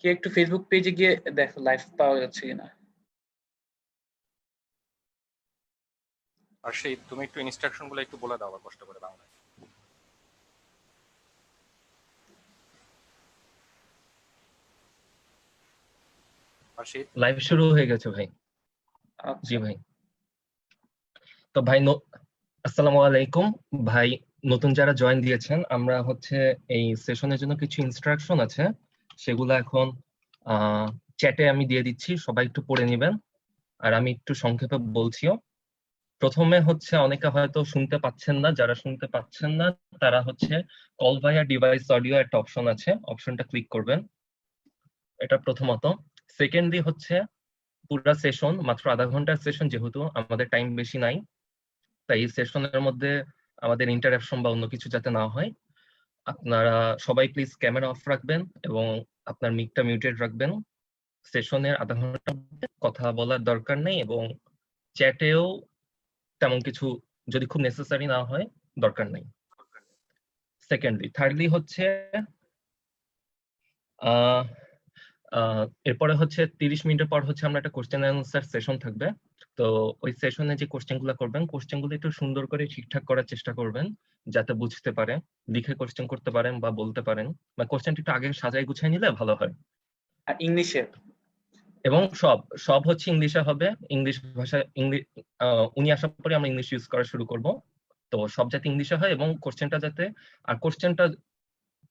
কি একটু ফেসবুক পেজে গিয়ে দেখো লাইভ পাওয়া যাচ্ছে কিনা। আর সেই তুমি একটু ইনস্ট্রাকশন গুলো একটু বলে দাও আবার কষ্ট করে বাংলায়। আর সেই লাইভ শুরু হয়ে গেছে ভাই। জি ভাই। তো ভাই আসসালামু আলাইকুম ভাই, নতুন যারা জয়েন দিয়েছেন, আমরা হচ্ছে এই সেশনের জন্য কিছু ইনস্ট্রাকশন আছে, সেগুলো এখন চ্যাটে আমি দিয়ে দিচ্ছি, সবাই একটু পড়ে নেবেন। আর আমি একটু সংক্ষেপে বলছিও। প্রথমে হচ্ছে অনেকে হয়তো শুনতে পাচ্ছেন না, যারা শুনতে পাচ্ছেন না তারা হচ্ছে কল ভাইয়া ডিভাইস অডিও একটা অপশন আছে, অপশনটা ক্লিক করবেন, এটা প্রথমত। সেকেন্ডলি হচ্ছে পুরো সেশন মাত্র আধা ঘন্টার সেশন, যেহেতু আমাদের টাইম বেশি নাই, তাই এই সেশনের মধ্যে আমাদের ইন্টারাপশন বা অন্য কিছু যাতে না হয়, আপনারা সবাই প্লিজ ক্যামেরা অফ রাখবেন এবং আপনার মিকটা মিউটেড রাখবেন। সেশনের আধা ঘন্টা কথা বলার দরকার নেই এবং চ্যাটেও তেমন কিছু যদি খুব নেসেসারি না হয় দরকার নেই। সেকেন্ডলি, থার্ডলি হচ্ছে এরপরে হচ্ছে 30 মিনিটের পর হচ্ছে আমরা একটা কোশ্চেন অ্যান্সার সেশন থাকবে। তো ওই সেশনে যে কোশ্চেন গুলো করবেন, কোশ্চেন গুলো একটু সুন্দর করে ঠিকঠাক করার চেষ্টা করবেন, যাতে বুঝতে পারে, লিখে কোশ্চেন করতে পারেন বা বলতে পারেন, বা কোশ্চেনটা একটু আগে সাজাই গুছাই নিলে ভালো হয়। আর ইংলিশে, এবং সব সব হচ্ছে ইংলিশে হবে, ইংলিশ ভাষা, উনি আসার পরে আমরা ইংলিশ ইউজ করা শুরু করব। তো সব যাতে ইংলিশে হয় এবং কোশ্চেনটা যাতে, আর কোশ্চেনটা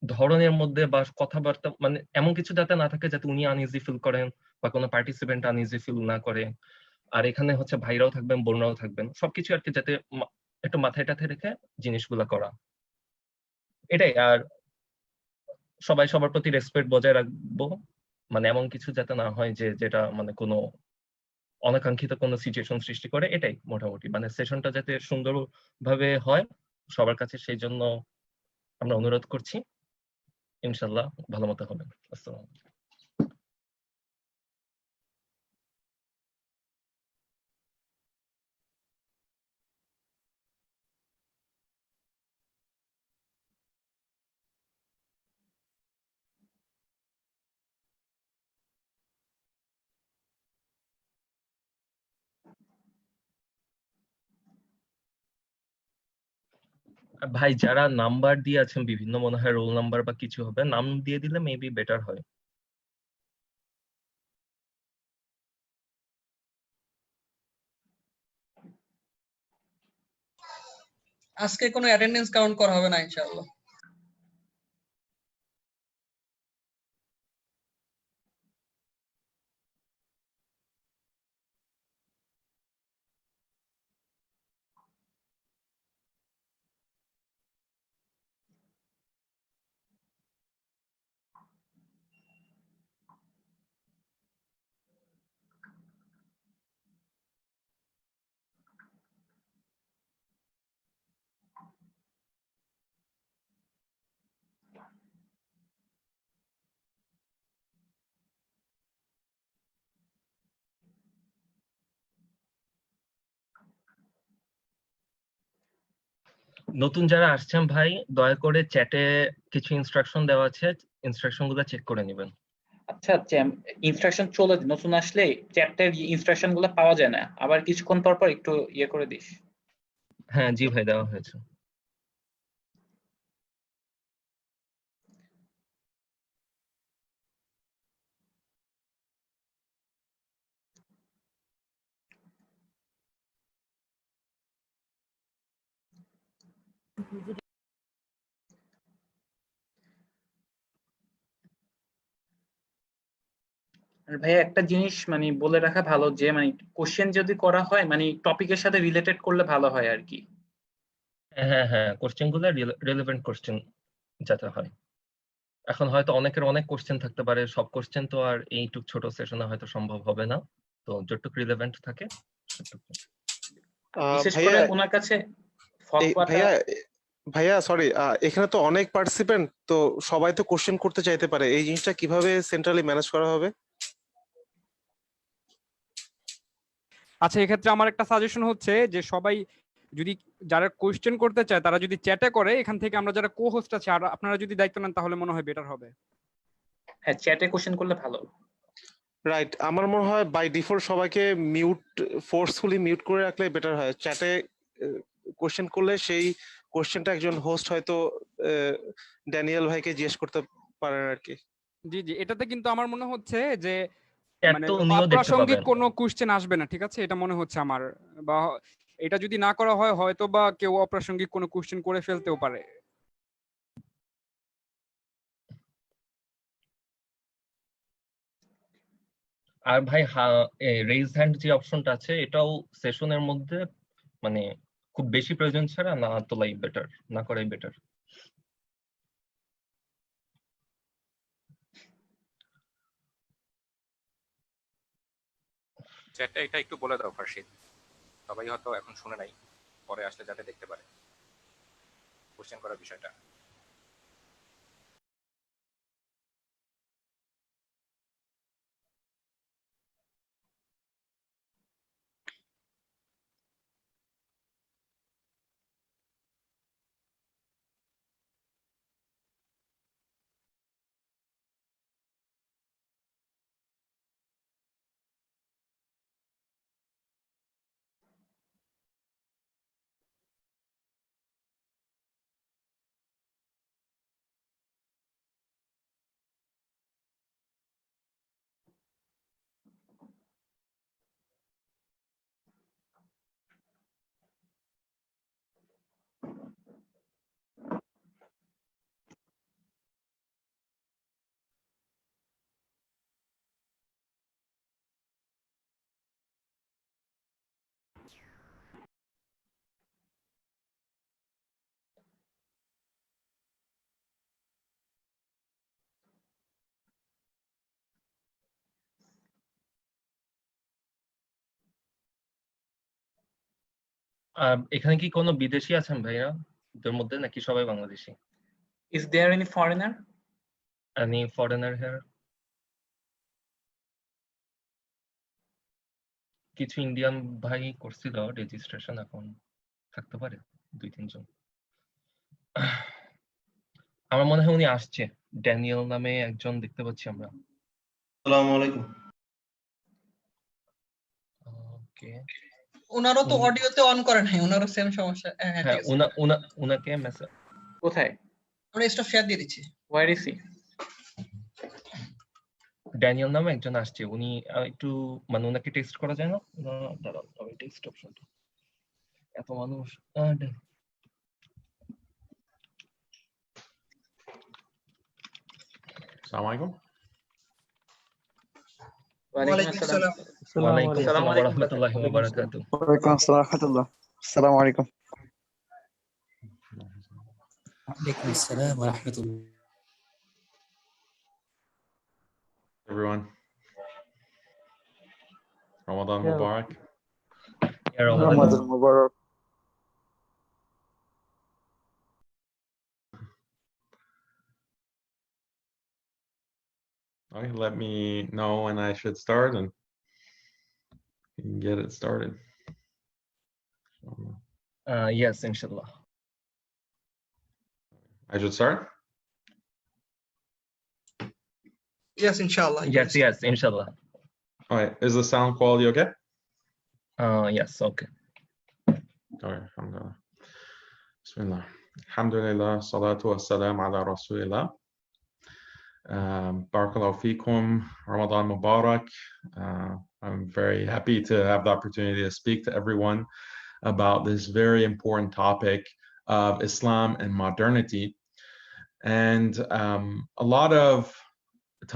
ধরনের মধ্যে বা কথাবার্তা মানে এমন কিছু যাতে না থাকে যাতে উনি আনইজি ফিল করেন বা কোনো পার্টিসিপেন্ট আনইজি ফিল না করে। আর এখানে হচ্ছে ভাইরাও থাকবেন, বোনরাও থাকবেন, সবকিছু আর কি যাতে একটু মাথায় টাথায় রেখে জিনিসগুলা করা, এটাই। আর সবাই সবার প্রতি রেসপেক্ট বজায় রাখবো, মানে এমন কিছু যাতে না হয় যে যেটা মানে কোনো অনাকাঙ্ক্ষিত কোনো সিচুয়েশন সৃষ্টি করে, এটাই মোটামুটি। মানে সেশনটা যাতে সুন্দরভাবে হয় সবার কাছে, সেই জন্য আমরা অনুরোধ করছি। ইনশাল্লাহ ভালো মতো হবে। আসসালাম। ভাই যারা নাম্বার দিয়ে আছেন বিভিন্ন, মনে হয় রোল নাম্বার বা কিছু হবে, নাম দিয়ে দিলে মেবি বেটার হয়। আজকে কোনো অ্যাটেন্ডেন্স কাউন্ট করা হবে না ইনশাআল্লাহ। নতুন যারা আসছেন ভাই, দয়া করে চ্যাটে কিছু ইনস্ট্রাকশন দেওয়া আছে, ইনস্ট্রাকশন গুলো চেক করে নেবেন। আচ্ছা ইনস্ট্রাকশন চলে, নতুন আসলে চ্যাটের ইনস্ট্রাকশন গুলো পাওয়া যায় না, আবার কিছুক্ষণ পর পর একটু ইয়ে করে দিস। হ্যাঁ জি ভাই, দেওয়া হয়েছে। আর ভাইয়া একটা জিনিস মানে বলে রাখা ভালো, যে মানে কোশ্চেন যদি করা হয় মানে টপিকের সাথে রিলেটেড করলে ভালো হয় আর কি। হ্যাঁ হ্যাঁ, কোশ্চেন গুলো রিলেভেন্ট কোশ্চেন যাতে হয়। এখন হয়তো অনেকের অনেক কোশ্চেন থাকতে পারে, সব কোশ্চেন তো আর এইটুক ছোট সেশনে হয়তো সম্ভব হবে না, তো যতটুকু রিলেভেন্ট থাকে সেটুকু। বিশেষ করে ওনার কাছে ভাইয়া ভাইয়া সরি, এখানে তো অনেক পার্টিসিপেন্ট, তো সবাই তো কোশ্চেন করতে চাইতে পারে, এই জিনিসটা কিভাবে সেন্ট্রালি ম্যানেজ করা হবে? আচ্ছা, এক্ষেত্রে আমার একটা সাজেশন হচ্ছে যে সবাই যদি যারা কোশ্চেন করতে চায় তারা যদি চ্যাটে করে, এখান থেকে আমরা যারা কো হোস্ট আছে আর আপনারা যদি দায়িত্ব নেন তাহলে মনে হয় বেটার হবে। হ্যাঁ চ্যাটে কোশ্চেন করলে ভালো। রাইট, আমার মনে হয় বাই ডিফল্ট সবাইকে ফোর্সফুলি মিউট করে রাখলে বেটার হয়। চ্যাটে কোশ্চেন করলে সেই কোশ্চেনটা একজন হোস্ট হয়তো ড্যানিয়েল ভাইকে জিজ্ঞেস করতে পারেন আর কি। জি জি, এটাতে কিন্তু আমার মনে হচ্ছে যে চ্যাট মানে তো উনিও দেখতে অপ্রাসঙ্গিক পাবেন। কোনো কোশ্চেন আসবে না, ঠিক আছে, এটা মনে হচ্ছে আমার। বা এটা যদি না করা হয় হয়তো বা কেউ অপ্রাসঙ্গিক কোনো কোশ্চেন করে ফেলতেও পারে। আর ভাই রেইজ হ্যান্ড যে অপশনটা আছে এটাও সেশনের মধ্যে মানে খুব বেশি প্রয়োজন ছাড়া না তোলাই বেটার, না করাই বেটার। চ্যাটটা এটা একটু বলে দাও ফার্শিদ, সবাই হয়তো এখন শুনে নাই, পরে আসলে যাতে দেখতে পারে কোশ্চেন করার বিষয়টা। এখানে কি কোনো বিদেশি আছেন ভাইয়া এদের মধ্যে, নাকি সবাই Bangladeshi? Is there any foreigner? Any foreigner here? কিছু ইন্ডিয়ান ভাই করছিল রেজিস্ট্রেশন, এখন থাকতে পারে 2-3 জন। আমার মনে হয় উনি আসছে, ড্যানিয়েল নামে একজন দেখতে পাচ্ছি আমরা। আসসালামু আলাইকুম। ওকে, ওনারও তো অডিওতে অন করে নাই, ওনারও সেম সমস্যা। হ্যাঁ হ্যাঁ ঠিক আছে, উনাকে মেসেজ কোথায়? আমরা স্টপ শেয়ার দিয়ে দিচ্ছি। War is he? ড্যানিয়েল নামে একজন আসছে, উনি একটু মানে ওনাকে টেক্সট করা যায় না? দাঁড়াও আমি টেক্সট অপশনটা, এত মানুষ। Assalamu alaikum. ওয়ালাইকুম আসসালাম। ওয়ালাইকুম আসসালামু আসসালাম ওয়া আলাইকুম রাহমাতুল্লাহি ওয়া বারাকাতুহু। ওয়ালাইকুম আসসালাম রাহমাতুল্লাহ। আসসালামু আলাইকুম। وعليكم السلام ورحمة الله. Everyone. Ramadan Mubarak. Ya Ramadan. Ramadan Mubarak. All right, let me know when I should start and you can get it started. Yes, inshallah. I should start? Yes, inshallah. Yes, inshallah. All right, is the sound quality okay? Yes, okay. All right, alhamdulillah. Bismillah. Alhamdulillah, salatu wassalam ala rasulillah. Barakallahu feekum, Ramadan Mubarak. I'm very happy to have the opportunity to speak to everyone about this very important topic of Islam and modernity. And a lot of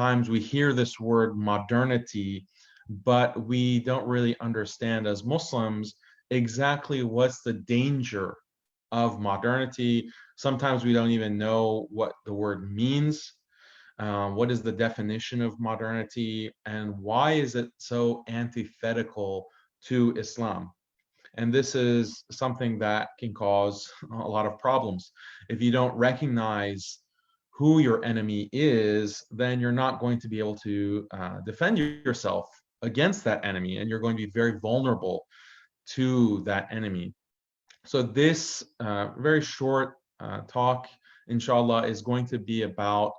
times we hear this word modernity, but we don't really understand as Muslims exactly what's the danger of modernity. Sometimes we don't even know what the word means. What is the definition of modernity, and why is it so antithetical to Islam? And this is something that can cause a lot of problems. If you don't recognize who your enemy is, then you're not going to be able to defend yourself against that enemy, and you're going to be very vulnerable to that enemy. So this very short talk, inshallah, is going to be about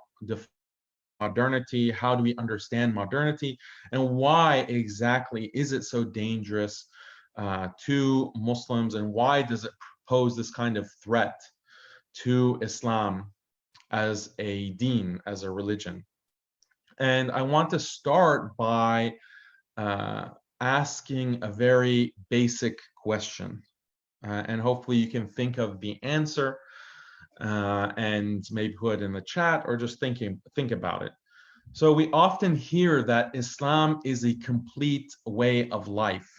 modernity, how do we understand modernity, and why exactly is it so dangerous to Muslims, and why does it pose this kind of threat to Islam as a deen, as a religion. And I want to start by asking a very basic question. And hopefully you can think of the answer and maybe put it in the chat or just think about it. So we often hear that Islam is a complete way of life.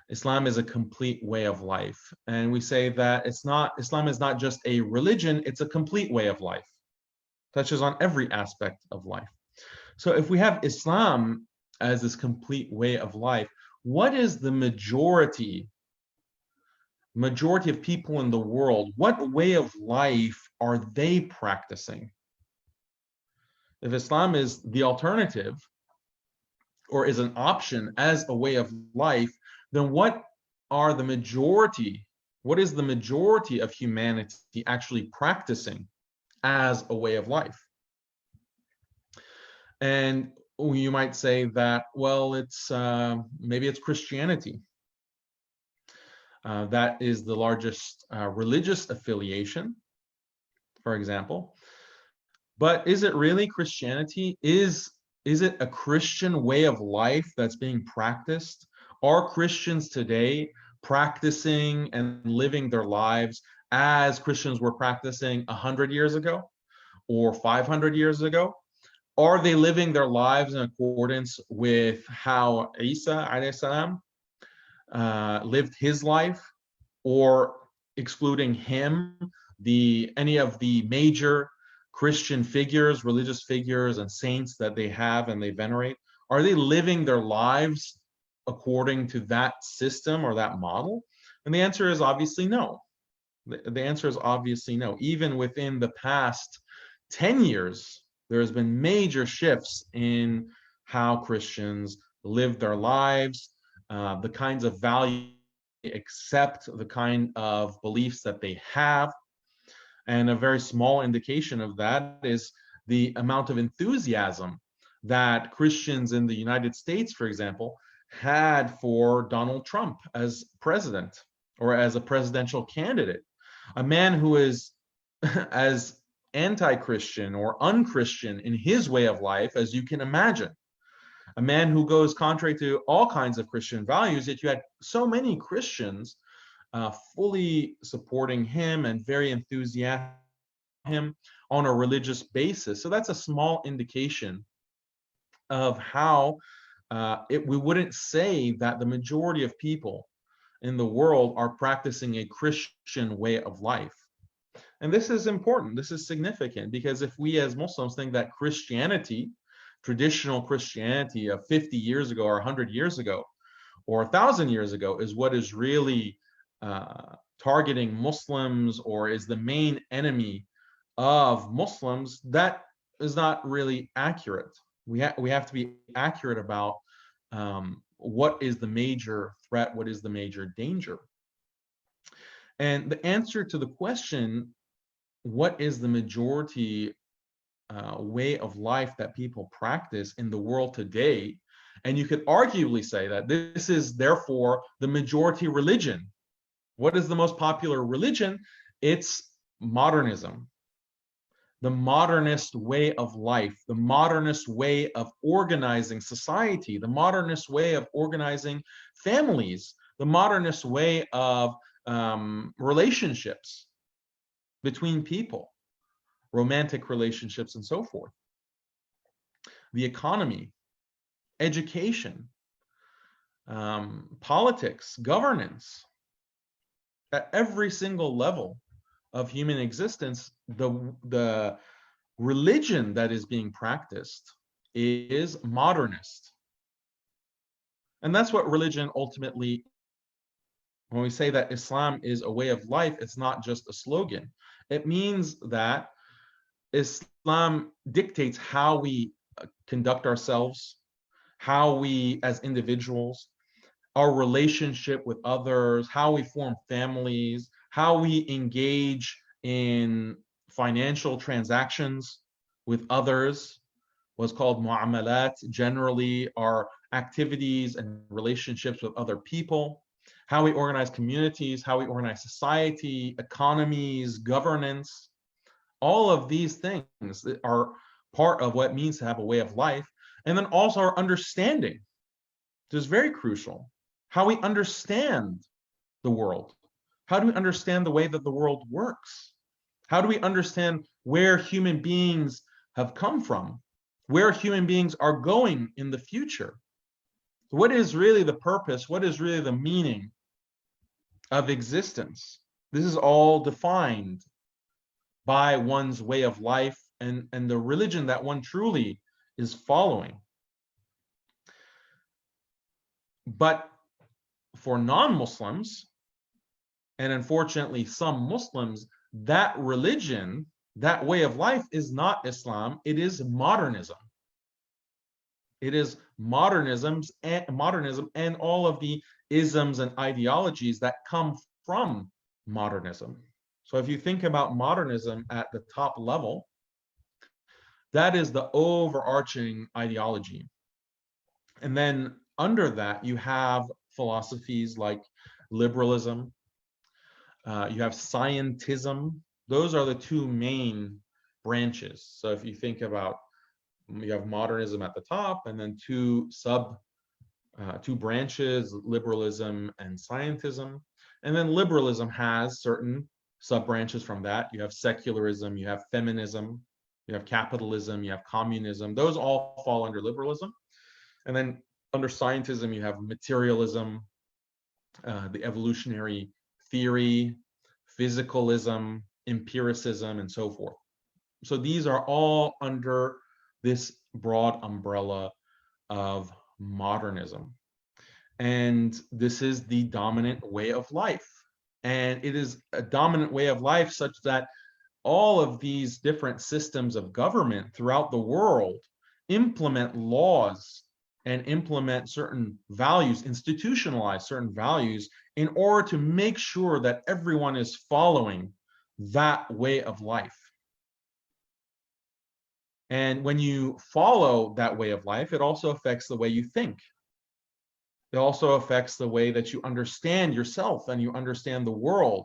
Islam is a complete way of life. And we say that Islam is not just a religion, it's a complete way of life. Touches on every aspect of life. So if we have Islam as this complete way of life, what is the majority of people in the world, what way of life are they practicing? If Islam is the alternative or is an option as a way of life, then what is the majority of humanity actually practicing as a way of life? And you might say that, well, maybe it's Christianity. That is the largest religious affiliation, for example. But is it really Christianity? Is it a Christian way of life that's being practiced? Are Christians today practicing and living their lives as Christians were practicing 100 years ago or 500 years ago? Are they living their lives in accordance with how Isa alayhi salam lived his life, or excluding him, any of the major Christian figures, religious figures and saints that they have and they venerate? Are they living their lives according to that system or that model? And the answer is obviously no. The answer is obviously no. Even within the past 10 years, there has been major shifts in how Christians live their lives, the kinds of values they accept, the kind of beliefs that they have. And a very small indication of that is the amount of enthusiasm that Christians in the United States, for example, had for Donald Trump as president or as a presidential candidate. A man who is as anti-Christian or unchristian in his way of life as you can imagine. A man who goes contrary to all kinds of Christian values, yet you had so many Christians fully supporting him and very enthusiastic him on a religious basis. So that's a small indication of how we wouldn't say that the majority of people in the world are practicing a Christian way of life. And this is important, this is significant, because if we as Muslims think that Christianity, traditional Christianity of 50 years ago or 100 years ago or 1,000 years ago is what is really targeting Muslims or is the main enemy of Muslims, that is not really accurate. We have to be accurate about what is the major threat, what is the major danger. And the answer to the question, what is the majority way of life that people practice in the world today? And you could arguably say that this is therefore the majority religion. What is the most popular religion? It's modernism. The modernist way of life, the modernist way of organizing society, the modernist way of organizing families, the modernist way of relationships between people, romantic relationships and so forth. The economy, education, politics, governance. At every single level of human existence, the religion that is being practiced is modernist. And that's what religion ultimately, when we say that Islam is a way of life, it's not just a slogan. It means that Islam dictates how we conduct ourselves, how we as individuals, our relationship with others, how we form families, how we engage in financial transactions with others, what's called mu'amalat, generally our activities and relationships with other people, how we organize communities, how we organize society, economies, governance. All of these things are part of what it means to have a way of life. And then also our understanding, which is very crucial. How we understand the world. How do we understand the way that the world works? How do we understand where human beings have come from? Where human beings are going in the future? What is really the purpose? What is really the meaning of existence? This is all defined by one's way of life and the religion that one truly is following. But for non-Muslims, and unfortunately some Muslims, that religion, that way of life is not Islam, it is modernism. It is modernism and all of the isms and ideologies that come from modernism. So if you think about modernism at the top level, that is the overarching ideology. And then under that, you have philosophies like liberalism, you have scientism. Those are the two main branches. So if you think about, you have modernism at the top, and then two branches, liberalism and scientism. And then liberalism has certain sub-branches from that. You have secularism, you have feminism, you have capitalism, you have communism. Those all fall under liberalism. And then under scientism, you have materialism, the evolutionary theory, physicalism, empiricism, and so forth. So these are all under this broad umbrella of modernism. And this is the dominant way of life. And it is a dominant way of life such that all of these different systems of government throughout the world implement laws and implement certain values, institutionalize certain values in order to make sure that everyone is following that way of life. And when you follow that way of life, it also affects the way you think. It also affects the way that you understand yourself and you understand the world.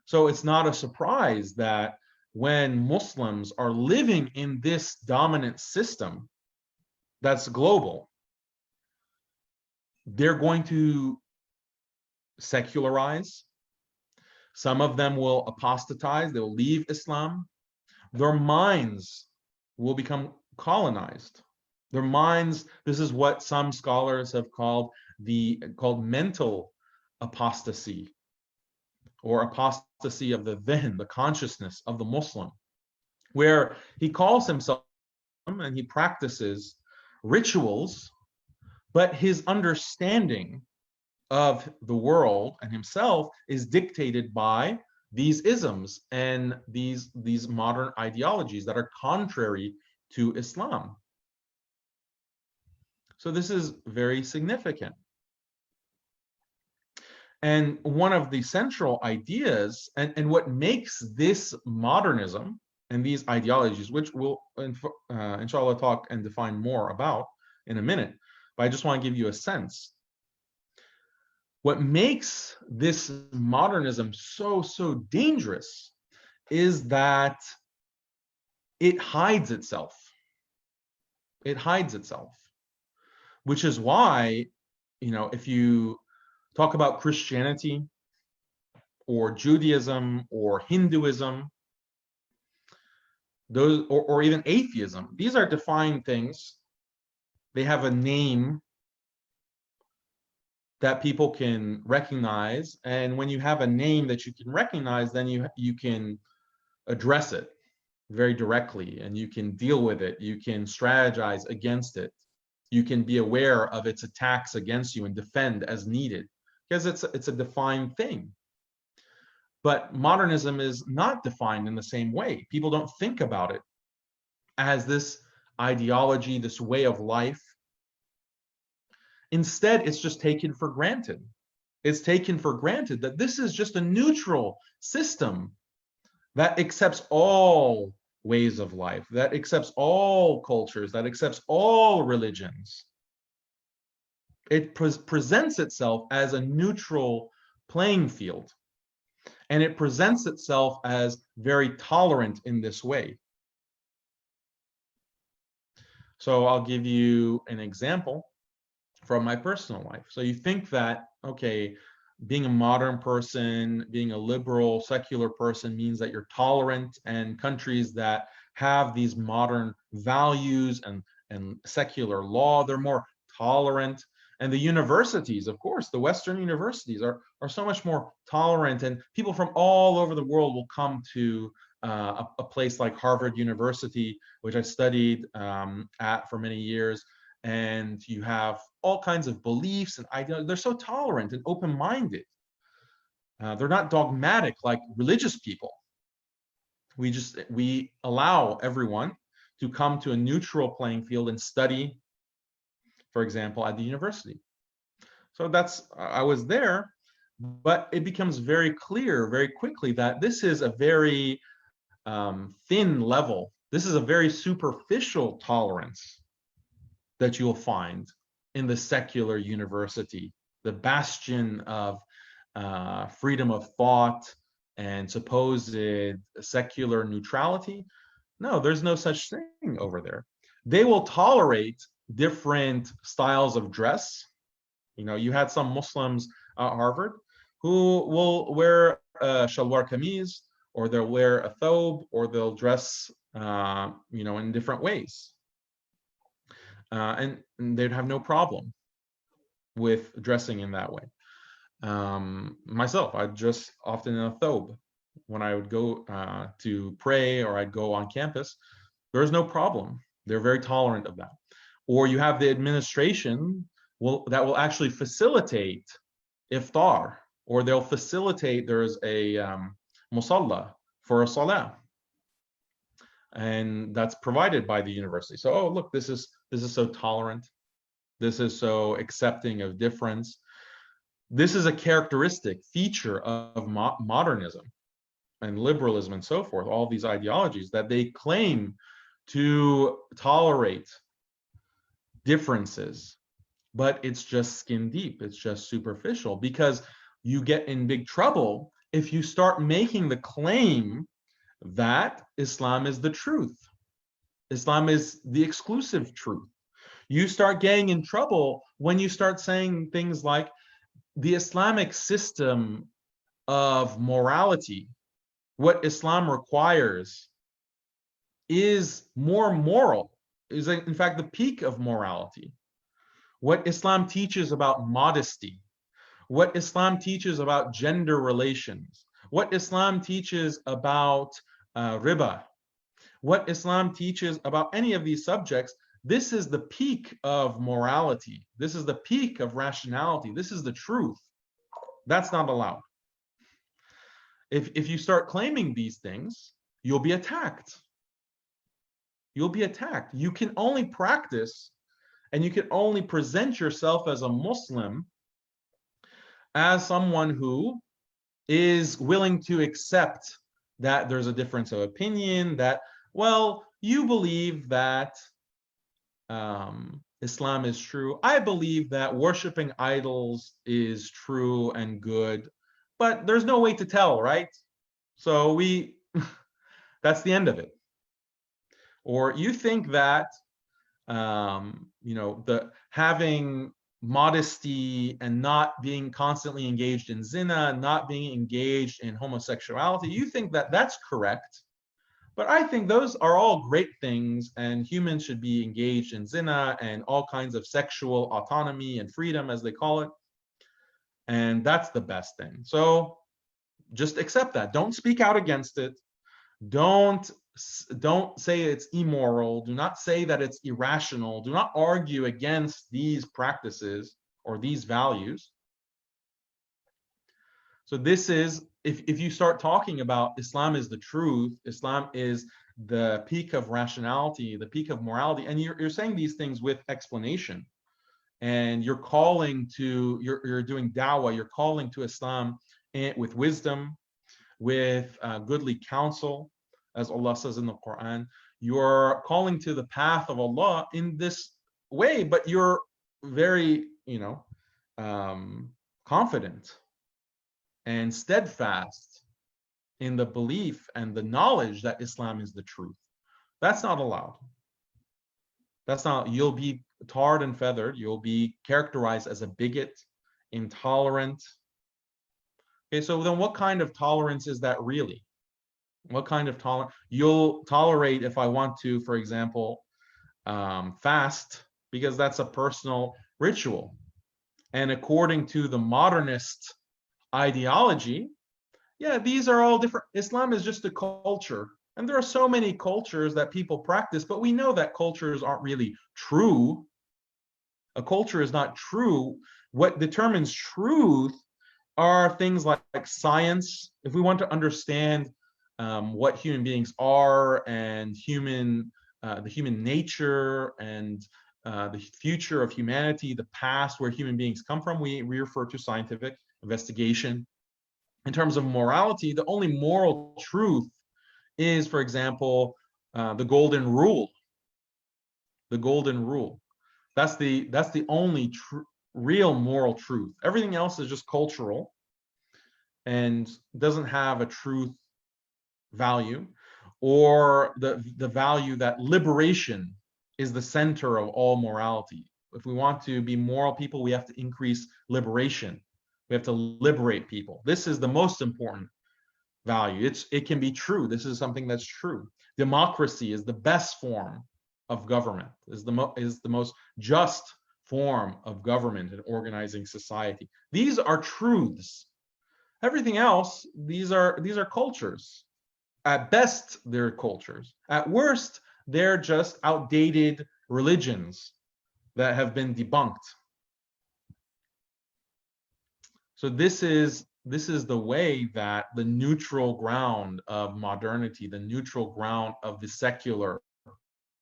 So it's not a surprise that when Muslims are living in this dominant system that's global, they're going to secularize. Some of them will apostatize, they'll leave Islam. Their minds will become colonized. Their minds, this is what some scholars have called mental apostasy, or apostasy of the dhihn, the consciousness of the Muslim, where he calls himself and he practices rituals, but his understanding of the world and himself is dictated by these isms and these modern ideologies that are contrary to Islam. So this is very significant. And one of the central ideas and what makes this modernism and these ideologies, which we'll inshallah talk and define more about in a minute, but I just want to give you a sense. What makes this modernism so dangerous is that it hides itself. It hides itself, which is why, if you talk about Christianity or Judaism or Hinduism, those, or even atheism, these are defined things. They have a name that people can recognize, and when you have a name that you can recognize, then you can address it very directly, and you can deal with it. You can strategize against it. You can be aware of its attacks against you and defend as needed, because it's a defined thing. But modernism is not defined in the same way. People don't think about it as this ideology, this way of life. Instead, it's just taken for granted. It's taken for granted that this is just a neutral system that accepts all ways of life, that accepts all cultures, that accepts all religions. It presents itself as a neutral playing field, and it presents itself as very tolerant in this way. So I'll give you an example from my personal life. So you think that, okay, being a modern person, being a liberal, secular person means that you're tolerant, and countries that have these modern values and secular law, they're more tolerant. And the universities, of course, the Western universities are so much more tolerant, and people from all over the world will come to a place like Harvard University, which I studied at for many years. And you have all kinds of beliefs and ideas. They're so tolerant and open-minded. They're not dogmatic like religious people. We allow everyone to come to a neutral playing field and study, for example, at the university. So I was there, but it becomes very clear very quickly that this is a very thin level. This is a very superficial tolerance that you'll find in the secular university, the bastion of freedom of thought and supposed secular neutrality. No, there's no such thing over there. They will tolerate different styles of dress. You know, you had some Muslims at Harvard who will wear a shalwar kameez, or they'll wear a thobe, or they'll dress, in different ways. And they'd have no problem with dressing in that way. Myself, I'd dress often in a thobe when I would go to pray, or I'd go on campus. There's no problem. They're very tolerant of that. Or you have the administration that will actually facilitate iftar, or they'll facilitate, there's a musalla for a salah, and that's provided by the university. So, oh, look, this is so tolerant. This is so accepting of difference. This is a characteristic feature of modernism and liberalism and so forth, all these ideologies, that they claim to tolerate differences, but it's just skin deep, it's just superficial, because you get in big trouble if you start making the claim that Islam is the truth. Islam is the exclusive truth. You start getting in trouble when you start saying things like the Islamic system of morality, what Islam requires, is more moral, is in fact the peak of morality. What Islam teaches about modesty, what Islam teaches about gender relations, what Islam teaches about riba, what Islam teaches about any of these subjects, this is the peak of morality. This is the peak of rationality. This is the truth. That's not allowed. If you start claiming these things, you'll be attacked. You'll be attacked. You can only practice and you can only present yourself as a Muslim as someone who is willing to accept that there's a difference of opinion, that, well, you believe that Islam is true. I believe that worshiping idols is true and good, but there's no way to tell, right? So that's the end of it. Or you think that, the having modesty and not being constantly engaged in zina, not being engaged in homosexuality, you think that that's correct. But I think those are all great things, and humans should be engaged in zina and all kinds of sexual autonomy and freedom, as they call it. And that's the best thing. So just accept that. Don't speak out against it. Don't say it's immoral. Do not say that it's irrational. Do not argue against these practices or these values. So this is, if you start talking about Islam is the truth, Islam is the peak of rationality, the peak of morality, and you're saying these things with explanation, and you're doing dawah, you're calling to Islam with wisdom, with goodly counsel, as Allah says in the Quran. You're calling to the path of Allah in this way, but you're very, confident and steadfast in the belief and the knowledge that Islam is the truth. That's not allowed. That's not, you'll be tarred and feathered. You'll be characterized as a bigot, intolerant. Okay, so then what kind of tolerance is that really? What kind of tolerance? You'll tolerate if I want to, for example, fast, because that's a personal ritual. And according to the modernist ideology, yeah, these are all different. Islam is just a culture. And there are so many cultures that people practice, but we know that cultures aren't really true. A culture is not true. What determines truth are things like science. If we want to understand what human beings are and the human nature and the future of humanity, the past, where human beings come from, we refer to scientific investigation. In terms of morality, the only moral truth is, for example, the golden rule. The golden rule. That's the only real moral truth. Everything else is just cultural and doesn't have a truth value, or the value that liberation is the center of all morality. If we want to be moral people, we have to increase liberation. We have to liberate people. This is the most important value. It can be true. This is something that's true. Democracy is the best form of government, is the most just form of government and organizing society. These are truths. Everything else, these are cultures. At best, they're cultures. At worst, they're just outdated religions that have been debunked. So this is the way that the neutral ground of modernity, the neutral ground of the secular,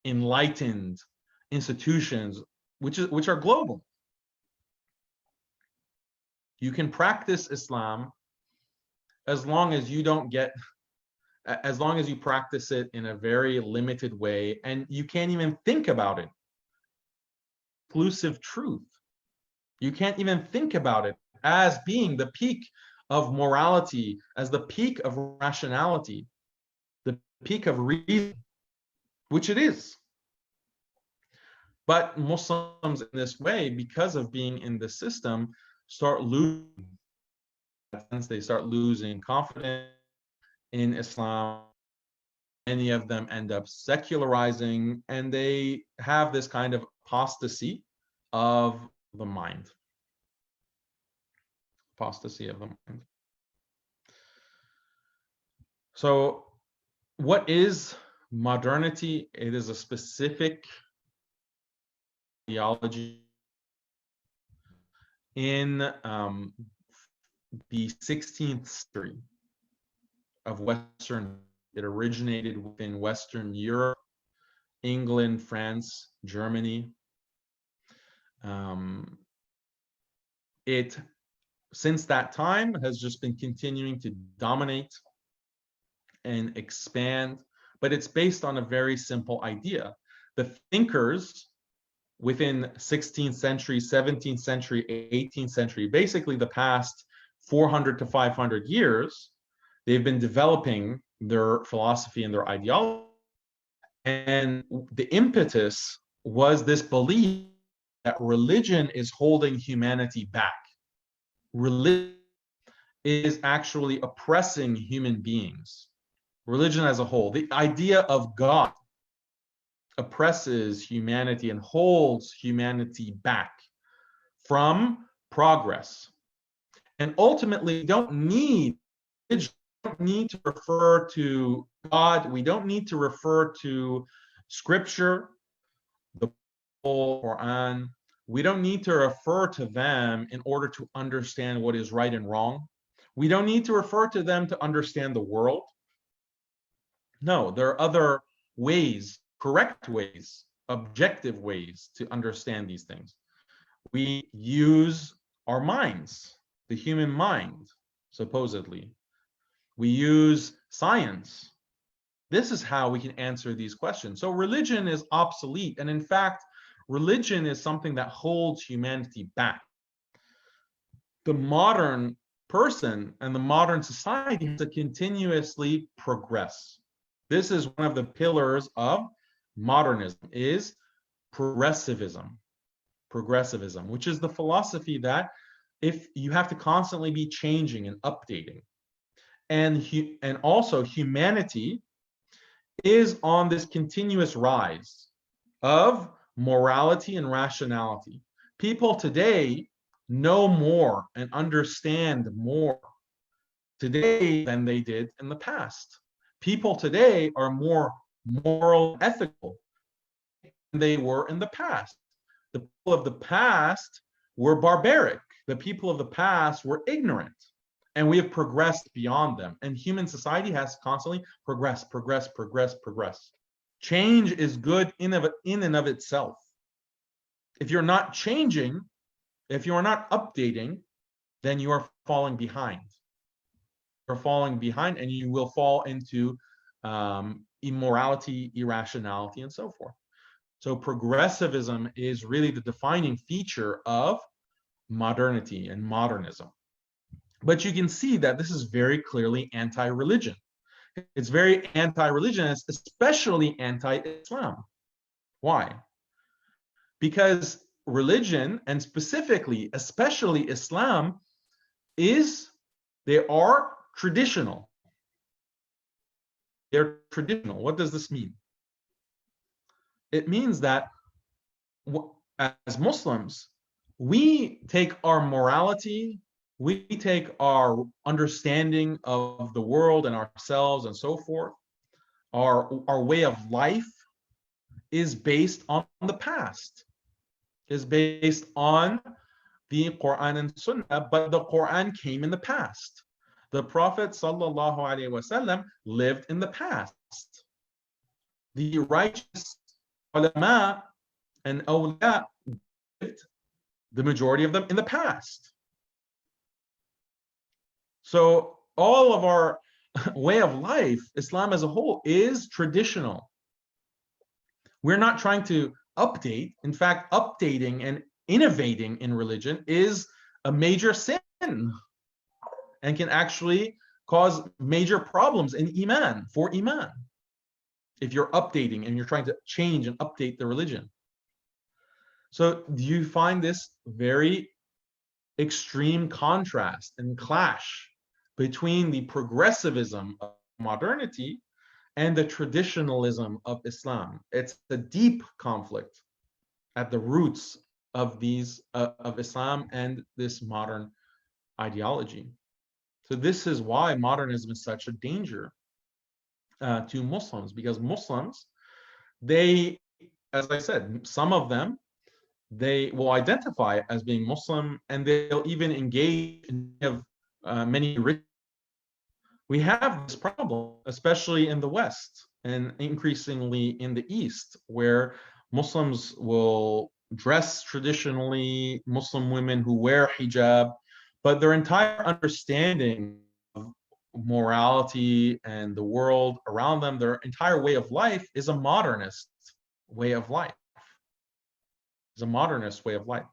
enlightened institutions, which are global. You can practice Islam as long as you practice it in a very limited way, and you can't even think about it. Exclusive truth. You can't even think about it as being the peak of morality, as the peak of rationality, the peak of reason, which it is. But Muslims in this way, because of being in the system, start losing confidence in Islam. Many of them end up secularizing, and they have this kind of apostasy of the mind. Apostasy of the mind. So what is modernity? It is a specific ideology in the 16th century of Western. It originated within Western Europe, England, France, Germany. It, since that time, has just been continuing to dominate and expand, but it's based on a very simple idea. The thinkers within 16th century, 17th century, 18th century, basically the past 400 to 500 years, they've been developing their philosophy and their ideology. And the impetus was this belief that religion is holding humanity back. Religion is actually oppressing human beings. Religion as a whole, the idea of God oppresses humanity and holds humanity back from progress. And ultimately, we don't need to refer to God. We don't need to refer to Scripture, the Quran. We don't need to refer to them in order to understand what is right and wrong. We don't need to refer to them to understand the world. No, there are other ways, correct ways, objective ways to understand these things. We use our minds, the human mind, supposedly. We use science. This is how we can answer these questions. So religion is obsolete. And in fact, religion is something that holds humanity back. The modern person and the modern society has to continuously progress. This is one of the pillars of modernism, is progressivism. Progressivism, which is the philosophy that if you have to constantly be changing and updating. And also humanity is on this continuous rise of morality and rationality. People today know more and understand more today than they did in the past. People today are more moral, ethical than they were in the past. The people of the past were barbaric. The people of the past were ignorant. And we have progressed beyond them. And human society has constantly progressed. Change is good in and of itself. If you're not changing, if you are not updating, then you are falling behind. You're falling behind, and you will fall into immorality, irrationality, and so forth. So progressivism is really the defining feature of modernity and modernism. But you can see that this is very clearly anti-religion. It's very anti-religion, especially anti-Islam. Why? Because religion, and specifically, especially Islam, they are traditional. They're traditional. What does this mean? It means that as Muslims, we take our morality, we take our understanding of the world and ourselves and so forth, our way of life is based on the past, is based on the Quran and Sunnah, but the Quran came in the past. The Prophet sallallahu alaihi wasallam lived in the past. The righteous ulama and awliya lived, the majority of them, in the past. So all of our way of life, Islam as a whole, is traditional. We're not trying to update. In fact, updating and innovating in religion is a major sin and can actually cause major problems in Iman, for Iman, if you're updating and you're trying to change and update the religion. So do you find this very extreme contrast and clash between the progressivism of modernity and the traditionalism of Islam? It's a deep conflict at the roots of these of Islam and this modern ideology. So this is why modernism is such a danger to Muslims, because Muslims, they, as I said, some of them, they will identify as being Muslim, and they'll even engage in many rituals. We have this problem, especially in the West and increasingly in the East, where Muslims will dress traditionally, Muslim women who wear hijab, but their entire understanding of morality and the world around them, their entire way of life is a modernist way of life. It's a modernist way of life.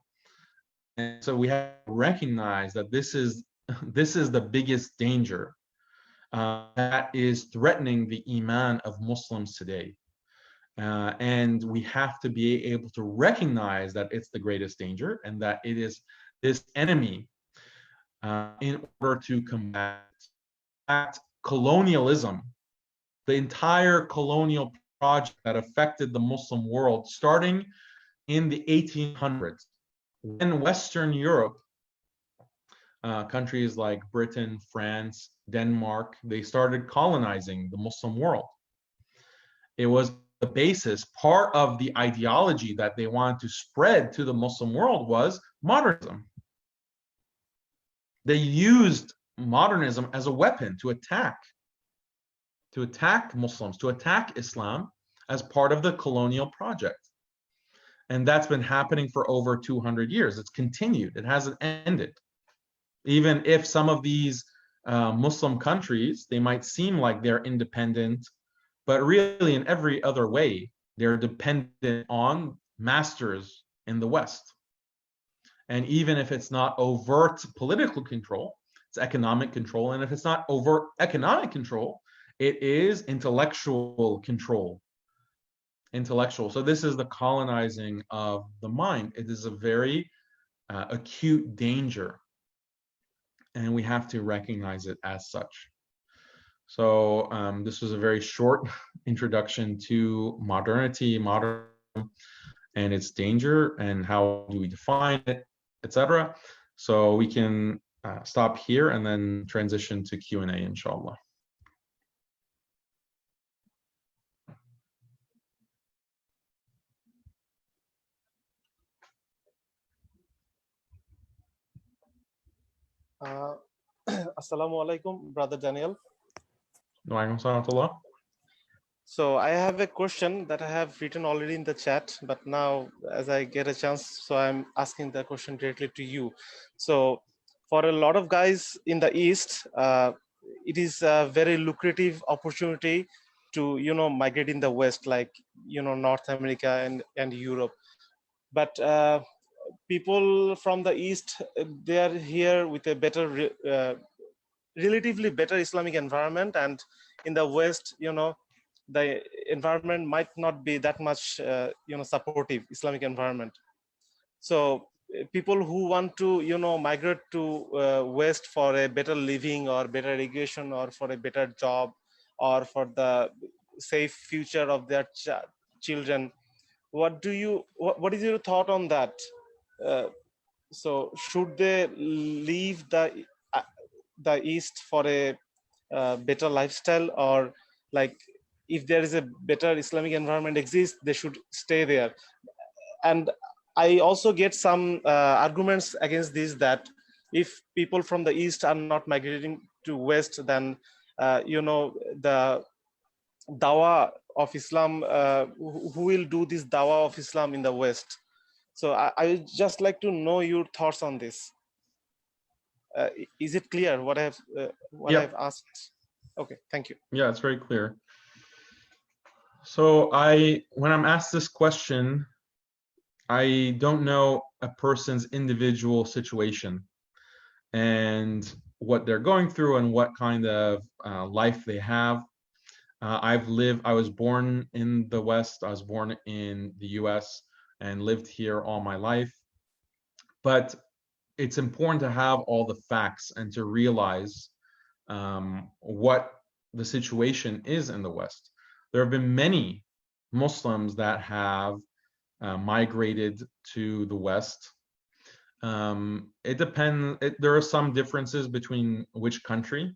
And so we have to recognize that this is the biggest danger that is threatening the Iman of Muslims today. And we have to be able to recognize that it's the greatest danger and that it is this enemy in order to combat colonialism, the entire colonial project that affected the Muslim world starting in the 1800s, when Western Europe, countries like Britain, France, Denmark, they started colonizing the Muslim world. It was the basis, part of the ideology that they wanted to spread to the Muslim world was modernism. They used modernism as a weapon to attack Muslims, to attack Islam as part of the colonial project. And that's been happening for over 200 years. It's continued. It hasn't ended. Even if some of these Muslim countries, they might seem like they're independent but really in every other way, they're dependent on masters in the West. And even if it's not overt political control, it's economic control. And if it's not overt economic control, it is intellectual control. Intellectual. So this is the colonizing of the mind. It is a very acute danger, and we have to recognize it as such. So this was a very short introduction to modernity, and its danger, and how do we define it, etc. So we can stop here and then transition to Q&A, inshallah. Assalamu alaikum, Brother Daniel. Waalaikum salam wa rahmatullah. So I have a question that I have written already in the chat, but now as I get a chance, so I'm asking the question directly to you. So for a lot of guys in the East, it is a very lucrative opportunity to, migrate in the West, like, North America and Europe. But people from the East, they are here with a better, relatively better Islamic environment, and in the West, the environment might not be that much, supportive Islamic environment. So people who want to, migrate to West for a better living or better education or for a better job or for the safe future of their children, what is your thought on that? So should they leave the East for a better lifestyle, or like if there is a better Islamic environment exists, they should stay there? And I also get some arguments against this, that if people from the East are not migrating to West, then the dawah of Islam, who will do this dawah of Islam in the West? So I would just like to know your thoughts on this. Is it clear what I've asked? Okay, thank you. Yeah, it's very clear. So when I'm asked this question, I don't know a person's individual situation and what they're going through and what kind of life they have. I was born in the West. I was born in the US and lived here all my life. But it's important to have all the facts and to realize what the situation is in the West. There have been many Muslims that have migrated to the West. It depends. There are some differences between which country.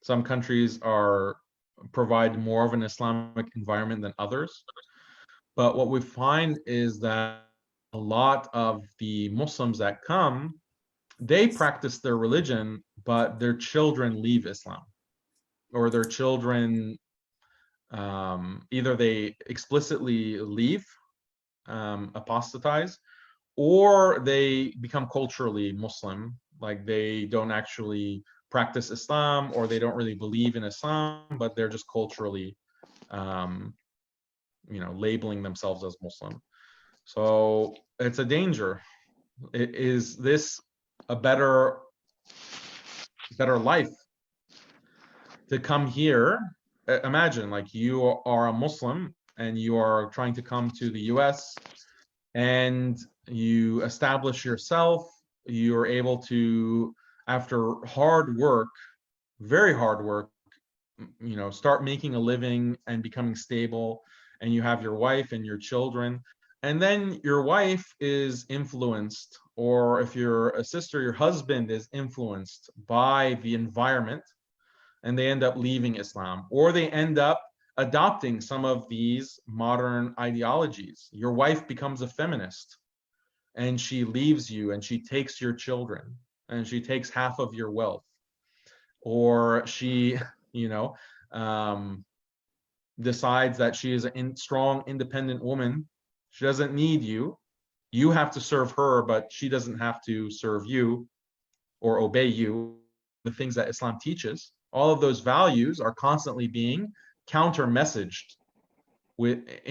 Some countries provide more of an Islamic environment than others. But what we find is that a lot of the Muslims that come, they practice their religion, but their children leave Islam, or their children either they explicitly leave, apostatize, or they become culturally Muslim, like they don't actually practice Islam, or they don't really believe in Islam, but they're just culturally labeling themselves as Muslim. So it's a danger. Is this a better life to come here? Imagine, like, you are a Muslim and you are trying to come to the US and you establish yourself. You're able to, after hard work, very hard work, start making a living and becoming stable, and you have your wife and your children. And then your wife is influenced, or if you're a sister, your husband is influenced by the environment, and they end up leaving Islam, or they end up adopting some of these modern ideologies. Your wife becomes a feminist, and she leaves you, and she takes your children, and she takes half of your wealth. Or she, decides that she is a strong, independent woman. She doesn't need you. You have to serve her, but she doesn't have to serve you or obey you. The things that Islam teaches, all of those values are constantly being counter messaged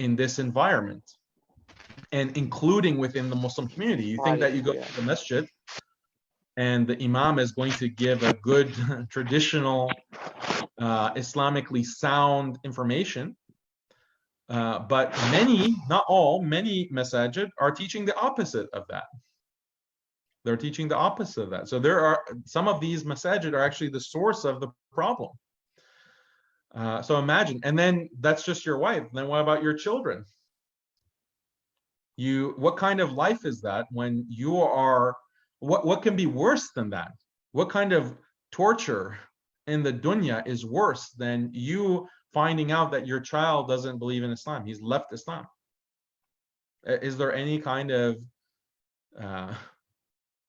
in this environment, and including within the Muslim community. You think that you go to the masjid and the imam is going to give a good traditional Islamically sound information, but many, not all, many masajid are teaching the opposite of that. They're teaching the opposite of that. So there are some of these masajid are actually the source of the problem. So imagine, and then that's just your wife. Then what about your children? What kind of life is that when you are, what can be worse than that? What kind of torture in the dunya is worse than you finding out that your child doesn't believe in Islam? He's left Islam. Is there any kind of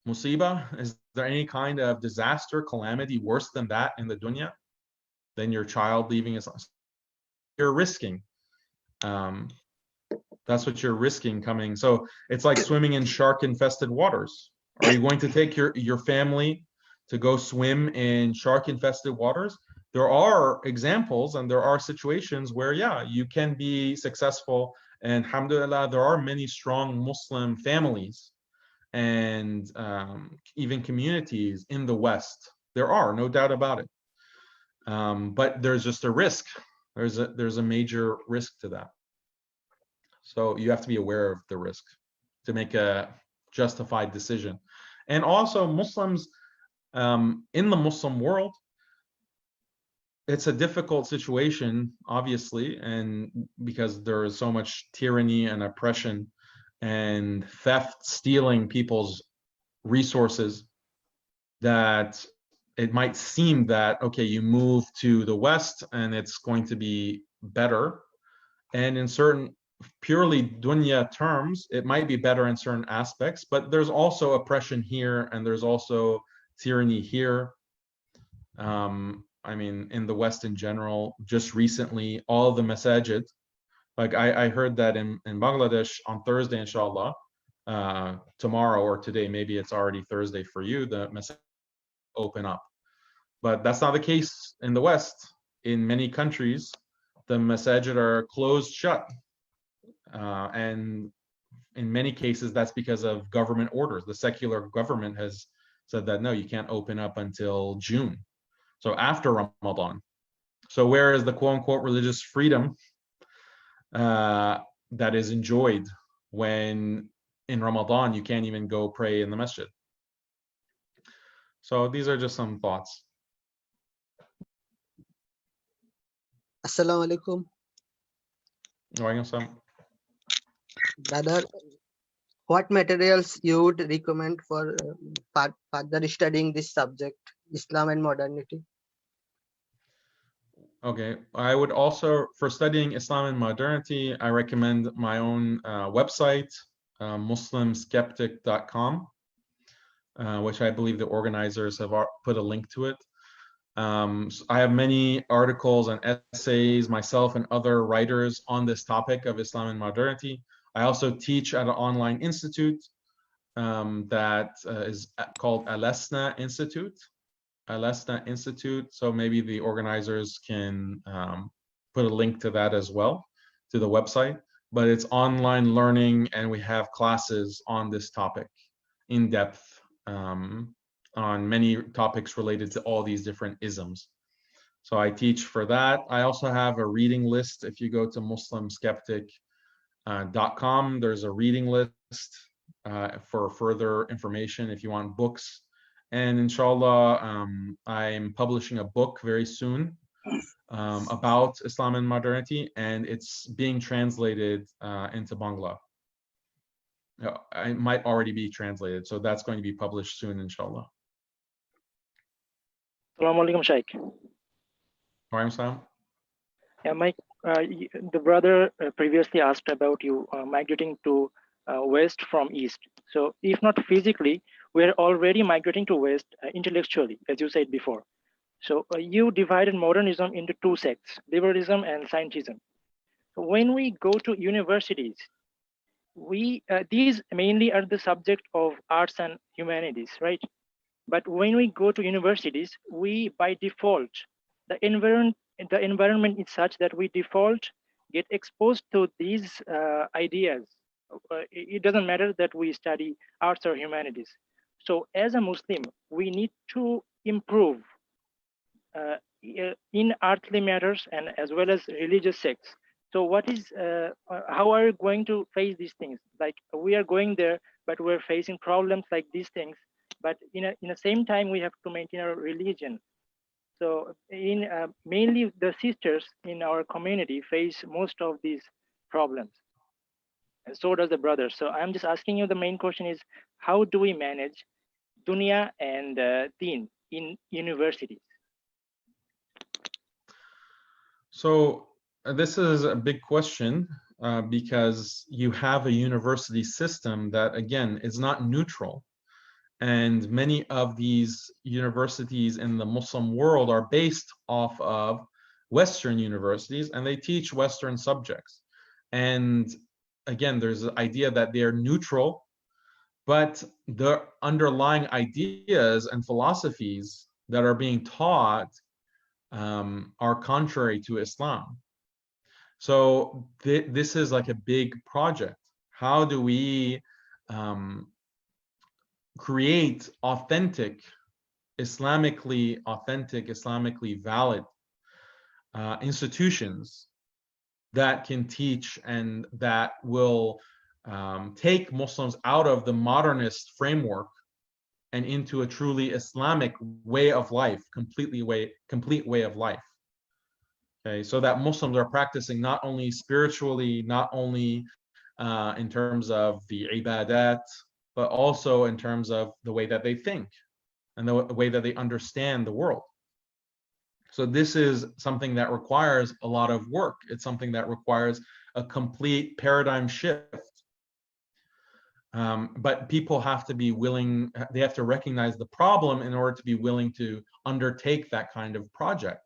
musibah? Is there any kind of disaster, calamity worse than that in the dunya? Than your child leaving Islam? You're risking. That's what you're risking coming. So it's like swimming in shark-infested waters. Are you going to take your family to go swim in shark-infested waters? There are examples and there are situations where, yeah, you can be successful. And alhamdulillah, there are many strong Muslim families and even communities in the West. There are, no doubt about it. But there's just a risk. There's a major risk to that. So you have to be aware of the risk to make a justified decision. And also Muslims in the Muslim world, it's a difficult situation, obviously, and because there is so much tyranny and oppression and theft, stealing people's resources, that it might seem that, okay, you move to the West and it's going to be better. And in certain purely dunya terms, it might be better in certain aspects, but there's also oppression here and there's also tyranny here. I mean, in the West in general, just recently, all the masajid, like I heard that in Bangladesh on Thursday, inshallah, tomorrow or today, maybe it's already Thursday for you, the masajid open up. But that's not the case in the West. In many countries, the masajid are closed shut. And in many cases, that's because of government orders. The secular government has said that, no, you can't open up until June. So after Ramadan. So where is the quote unquote religious freedom that is enjoyed when in Ramadan you can't even go pray in the masjid? So these are just some thoughts. Assalamu alaikum. Brother, what materials you would recommend for further studying this subject, Islam and modernity? Okay, I would also, for studying Islam and modernity, I recommend my own website, muslimskeptic.com, which I believe the organizers have put a link to it. So I have many articles and essays, myself and other writers on this topic of Islam and modernity. I also teach at an online institute that is called Alesna Institute. Alesna Institute. So maybe the organizers can put a link to that as well, to the website. But it's online learning, and we have classes on this topic in depth on many topics related to all these different isms. So I teach for that. I also have a reading list. If you go to muslimskeptic.com, there's a reading list for further information if you want books. And inshallah, I'm publishing a book very soon about Islam and modernity, and it's being translated into Bangla. It might already be translated, so that's going to be published soon, inshallah. Assalamu alaikum, Shaykh. Wa alaikum. Yeah, Mike, the brother previously asked about you migrating to West from East. So if not physically, we're already migrating to West intellectually, as you said before. So you divided modernism into two sects, liberalism and scientism. So when we go to universities, these mainly are the subject of arts and humanities, right? But when we go to universities, we by default, the the environment is such that we default get exposed to these ideas. It doesn't matter that we study arts or humanities. So as a Muslim, we need to improve in earthly matters and as well as religious sects. So what is, how are you going to face these things? Like we are going there, but we're facing problems like these things. But in the same time, we have to maintain our religion. So in mainly the sisters in our community face most of these problems. And so does the brothers. So I'm just asking you, the main question is, how do we manage dunya and deen in universities? So this is a big question because you have a university system that, again, is not neutral. And many of these universities in the Muslim world are based off of Western universities, and they teach Western subjects. And again, there's the idea that they're neutral, but the underlying ideas and philosophies that are being taught are contrary to Islam. So this is like a big project. How do we create Islamically valid institutions that can teach and that will take Muslims out of the modernist framework and into a truly Islamic way of life, complete way of life. Okay, so that Muslims are practicing not only spiritually, not only in terms of the ibadat, but also in terms of the way that they think and the way that they understand the world. So this is something that requires a lot of work. It's something that requires a complete paradigm shift. But people have to be willing, they have to recognize the problem in order to be willing to undertake that kind of project.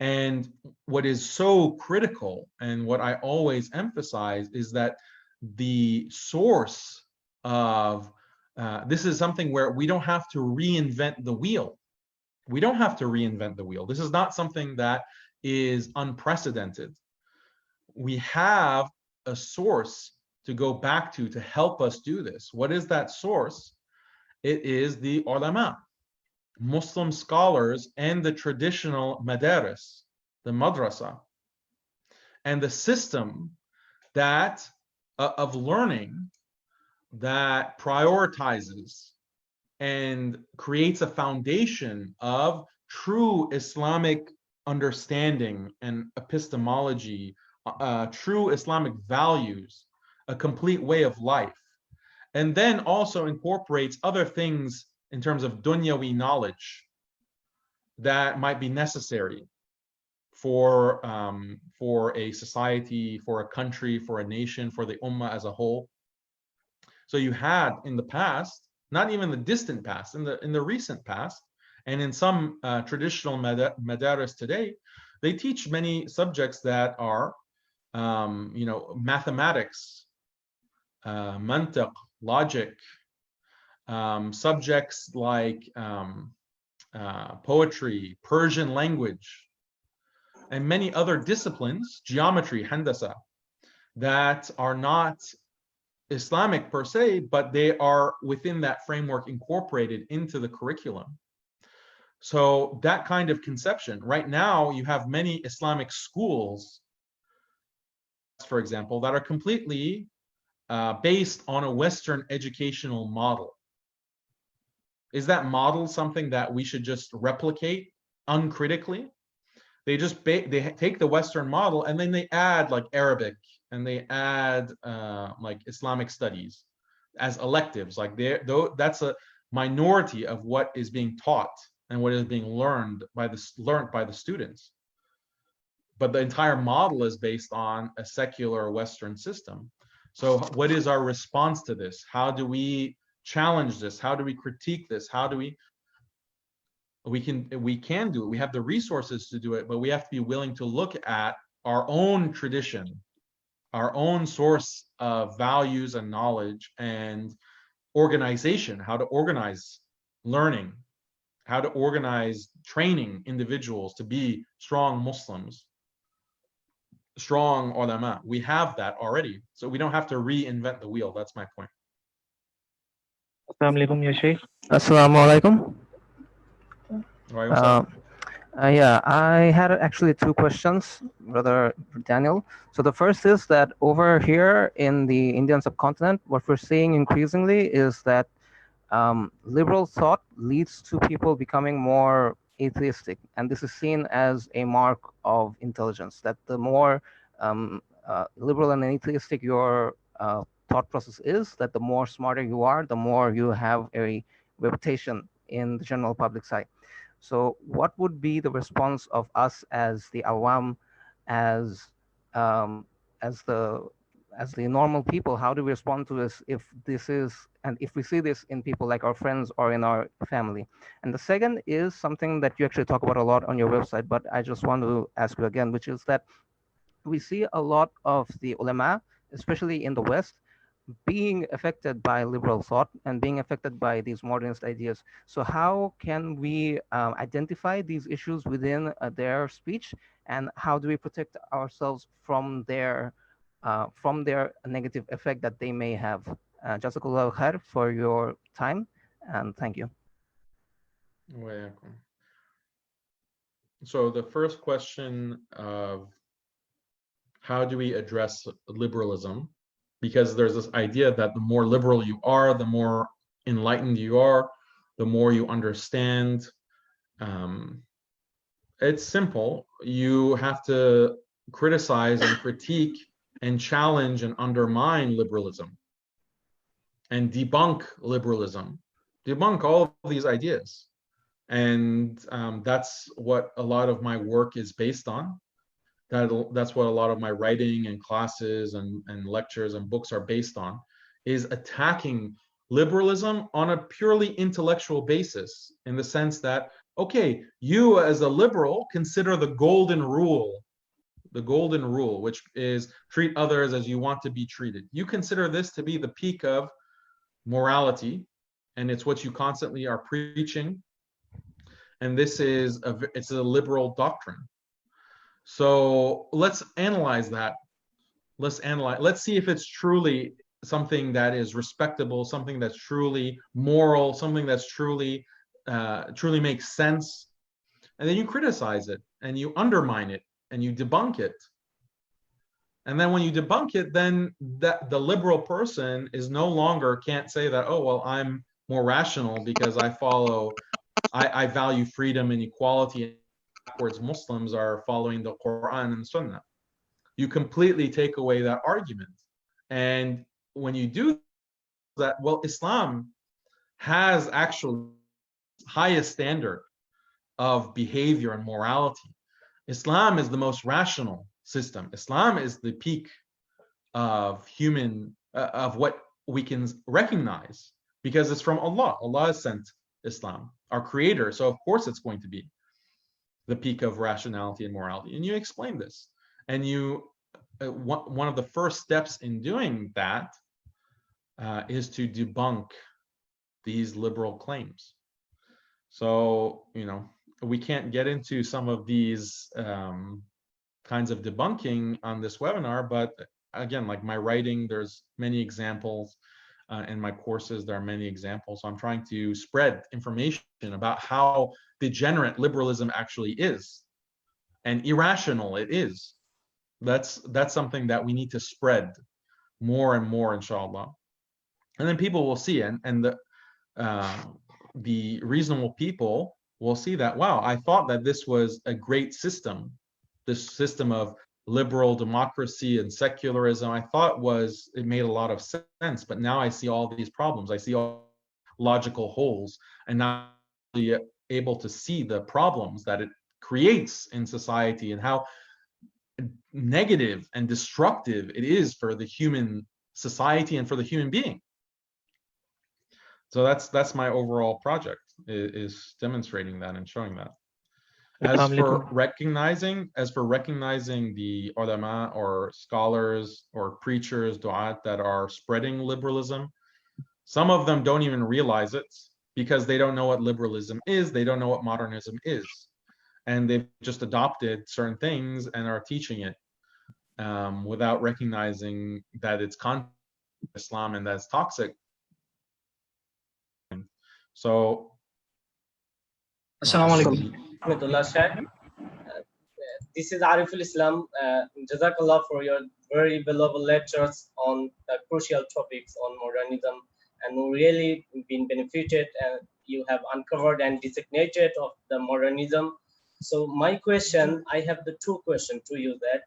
And what is so critical, and what I always emphasize, is that the source of this is something where we don't have to reinvent the wheel. We don't have to reinvent the wheel. This is not something that is unprecedented. We have a source to go back to help us do this. What is that source? It is the ulama, Muslim scholars, and the traditional madaris, the madrasa, and the system that of learning that prioritizes and creates a foundation of true Islamic understanding and epistemology, true Islamic values, a complete way of life, and then also incorporates other things in terms of dunyawi knowledge that might be necessary for a society, for a country, for a nation, for the ummah as a whole. So you had in the past, not even the distant past, in the recent past, and in some traditional madaris today, they teach many subjects that are, mathematics, mantiq, logic, subjects like poetry, Persian language, and many other disciplines, geometry, handasa, that are not Islamic per se, but they are within that framework incorporated into the curriculum. So that kind of conception, right now you have many Islamic schools, for example, that are completely based on a Western educational model. Is that model something that we should just replicate uncritically? They just they take the Western model and then they add like Arabic and they add like Islamic studies as electives. Like that's a minority of what is being taught and what is being learned by the students. But the entire model is based on a secular Western system. So what is our response to this? How do we challenge this? How do we critique this? How do we can do it. We have the resources to do it, but we have to be willing to look at our own tradition, our own source of values and knowledge and organization, how to organize learning, how to organize training individuals to be strong Muslims, strong ulama. We have that already, so we don't have to reinvent the wheel. That's my point. Assalamu alaikum, ya Sheikh. Assalamu alaikum. Yeah, I had actually two questions, Brother Daniel. So the first is that over here in the Indian subcontinent, what we're seeing increasingly is that liberal thought leads to people becoming more atheistic, and this is seen as a mark of intelligence, that the more liberal and atheistic your thought process is, that the more smarter you are, the more you have a reputation in the general public side. So what would be the response of us as the awam, as um, as the as the normal people? How do we respond to this if this is, and if we see this in people like our friends or in our family? And the second is something that you actually talk about a lot on your website, but I just want to ask you again, which is that we see a lot of the ulama, especially in the West, being affected by liberal thought and being affected by these modernist ideas. So how can we identify these issues within their speech, and how do we protect ourselves from their negative effect that they may have? Jazakallah khair for your time, and thank you. So the first question of how do we address liberalism? Because there's this idea that the more liberal you are, the more enlightened you are, the more you understand. It's simple. You have to criticize and critique and challenge and undermine liberalism and debunk liberalism, debunk all of these ideas. And that's what a lot of my work is based on. That's what a lot of my writing and classes and lectures and books are based on, is attacking liberalism on a purely intellectual basis, in the sense that, okay, you as a liberal consider the golden rule, which is treat others as you want to be treated. You consider this to be the peak of morality, and it's what you constantly are preaching. And this is it's a liberal doctrine. So let's analyze that. Let's see if it's truly something that is respectable, something that's truly moral, something that's truly makes sense. And then you criticize it and you undermine it and you debunk it. And then when you debunk it, then that the liberal person is no longer can't say that, oh, well, I'm more rational because I value freedom and equality. Backwards Muslims are following the Quran and Sunnah. You completely take away that argument. And when you do that, well, Islam has actually highest standard of behavior and morality. Islam is the most rational system. Islam is the peak of human, of what we can recognize, because it's from Allah. Allah has sent Islam, our creator. So of course it's going to be the peak of rationality and morality. And you explain this. And you, one of the first steps in doing that is to debunk these liberal claims. So, we can't get into some of these kinds of debunking on this webinar, but again, like my writing, there's many examples. In my courses, there are many examples. So I'm trying to spread information about how degenerate liberalism actually is and irrational it is. That's something that we need to spread more and more, inshallah. And then people will see, and the reasonable people will see that, wow, I thought that this was a great system, this system of liberal democracy and secularism. I thought it made a lot of sense, but now I see all these problems. I see all logical holes, and now I'm able to see the problems that it creates in society and how negative and destructive it is for the human society and for the human being. So that's my overall project, is demonstrating that and showing that. As for recognizing the ulama or scholars or preachers, du'at, that are spreading liberalism, some of them don't even realize it. because they don't know what liberalism is, they don't know what modernism is, and they've just adopted certain things and are teaching it without recognizing that it's contrary to Islam and that's toxic. So Assalamu alaikum. Rahmatullah Shah. This is Ariful Islam. Jazakallah for your very valuable lectures on the crucial topics on modernism, and we really been benefited. You have uncovered and designated of the modernism. So my question, I have the two questions to you. That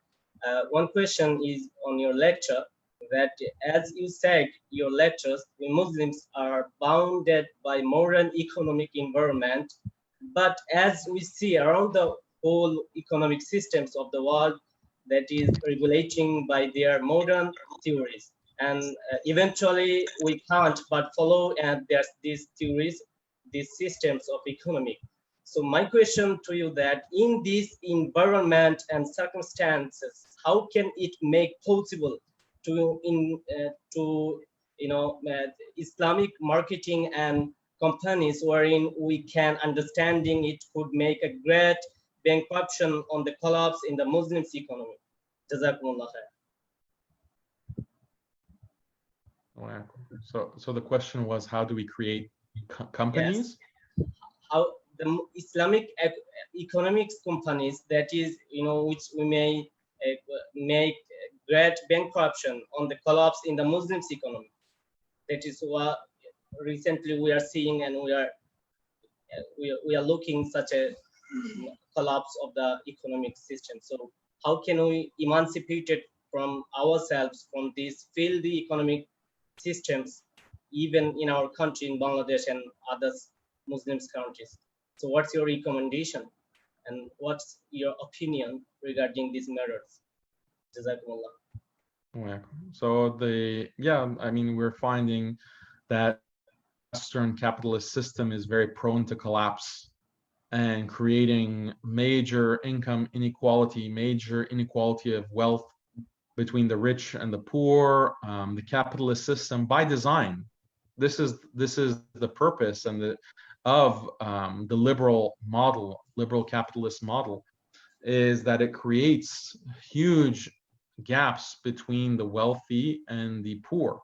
one question is on your lecture, that as you said, your lectures, we Muslims are bounded by modern economic environment, but as we see around the whole economic systems of the world, that is regulating by their modern theories, and eventually we can't but follow there's these theories, these systems of economy. So my question to you, that in this environment and circumstances, how can it make possible to Islamic marketing and companies wherein we can understanding it could make a great bankrupttion on the collapse in the Muslims economy. Jazakumullah khair. So the question was, how do we create companies? Yes. How the Islamic economics companies, that is, which we may make great bankrupttion on the collapse in the Muslims economy. That is what recently we are seeing, and we are looking such a collapse of the economic system. So how can we emancipate it from ourselves from these filthy economic systems, even in our country, in Bangladesh and other Muslim countries? So what's your recommendation, and what's your opinion regarding these matters? Jazakumullah. So we're finding that Western capitalist system is very prone to collapse and creating major income inequality, major inequality of wealth between the rich and the poor. The capitalist system, by design, this is the purpose of the liberal capitalist model, is that it creates huge gaps between the wealthy and the poor.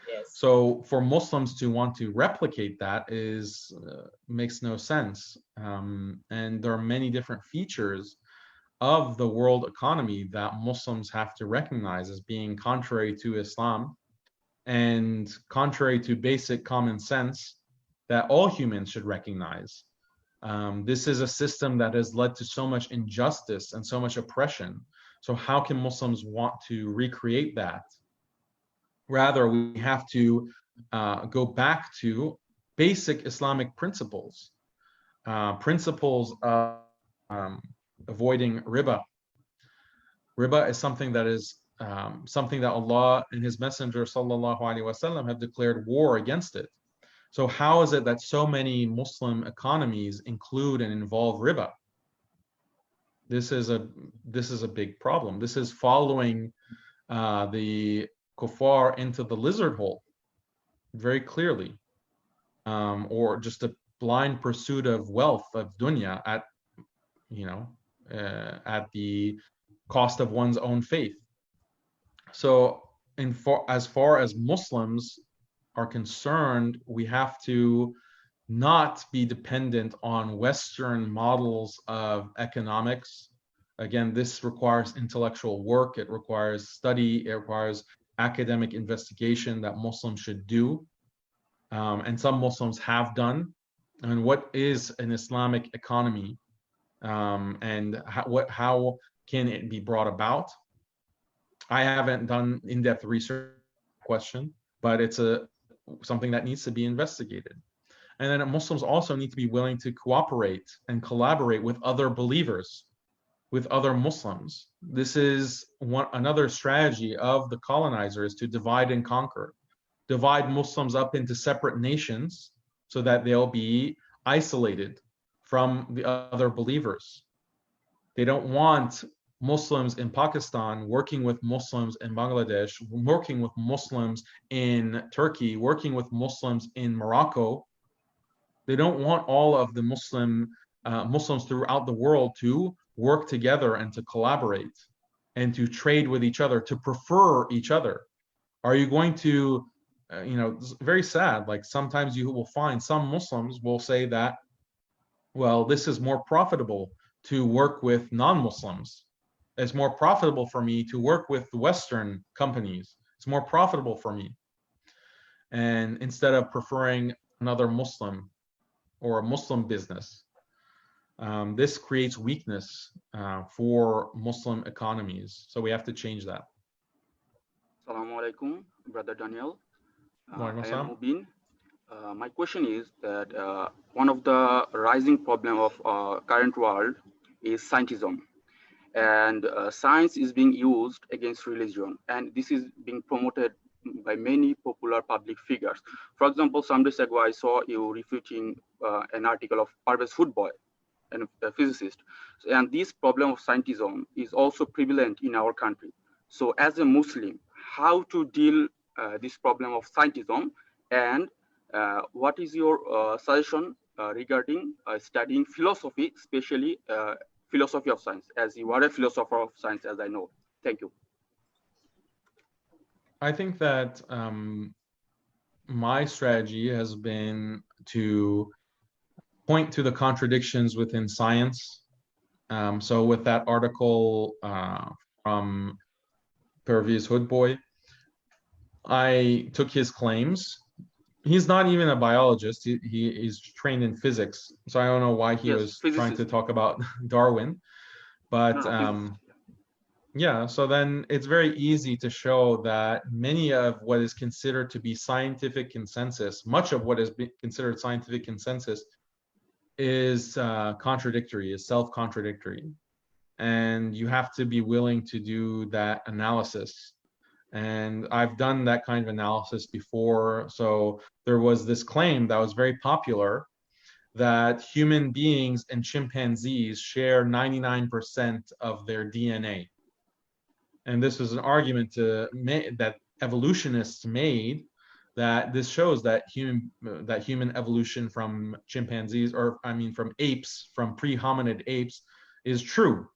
Yes. So for Muslims to want to replicate that makes no sense. And there are many different features of the world economy that Muslims have to recognize as being contrary to Islam and contrary to basic common sense that all humans should recognize. This is a system that has led to so much injustice and so much oppression. So how can Muslims want to recreate that? Rather, we have to go back to basic Islamic principles, principles of avoiding riba. Riba is something that Allah and His Messenger sallallahu alaihi wasallam have declared war against it. So how is it that so many Muslim economies include and involve riba? This is a big problem. This is following the kuffar into the lizard hole very clearly, or just a blind pursuit of wealth, of dunya, at the cost of one's own faith. So as far as Muslims are concerned, we have to not be dependent on Western models of economics. Again, this requires intellectual work, it requires study, it requires academic investigation that Muslims should do, and some Muslims have done. And what is an Islamic economy, and how can it be brought about? I haven't done in-depth research question, but it's something that needs to be investigated. And then Muslims also need to be willing to cooperate and collaborate with other believers, with other Muslims. This is another strategy of the colonizers, to divide and conquer, divide Muslims up into separate nations so that they'll be isolated from the other believers. They don't want Muslims in Pakistan working with Muslims in Bangladesh, working with Muslims in Turkey, working with Muslims in Morocco, They don't want all of the Muslims throughout the world to work together and to collaborate and to trade with each other, to prefer each other. Are you going to, it's very sad. Like sometimes you will find some Muslims will say that, well, this is more profitable to work with non-Muslims. It's more profitable for me to work with Western companies. It's more profitable for me. And instead of preferring another Muslim or a Muslim business, this creates weakness for Muslim economies. So we have to change that. Assalamu alaikum, Brother Daniel. Wa I alaikum am salam. Mubin. My question is that one of the rising problem of current world is scientism, and science is being used against religion, and this is being promoted by many popular public figures. For example, some days ago I saw you refuting an article of Parvez Footboy, a physicist, and this problem of scientism is also prevalent in our country. So as a Muslim, how to deal this problem of scientism, and what is your suggestion regarding studying philosophy, especially philosophy of science, as you are a philosopher of science, as I know. Thank you. I think that my strategy has been to point to the contradictions within science. So with that article from Pervez Hoodboy, I took his claims. He's not even a biologist. He is trained in physics. So I don't know why he was trying to talk about Darwin. But yeah, so then it's very easy to show that many of what is considered to be scientific consensus, much of what is considered scientific consensus is contradictory, is self-contradictory. And you have to be willing to do that analysis. And I've done that kind of analysis before. So there was this claim that was very popular that human beings and chimpanzees share 99% of their DNA. And this was an argument that evolutionists made, that this shows that human evolution from chimpanzees, or I mean from apes, from pre-hominid apes, is true.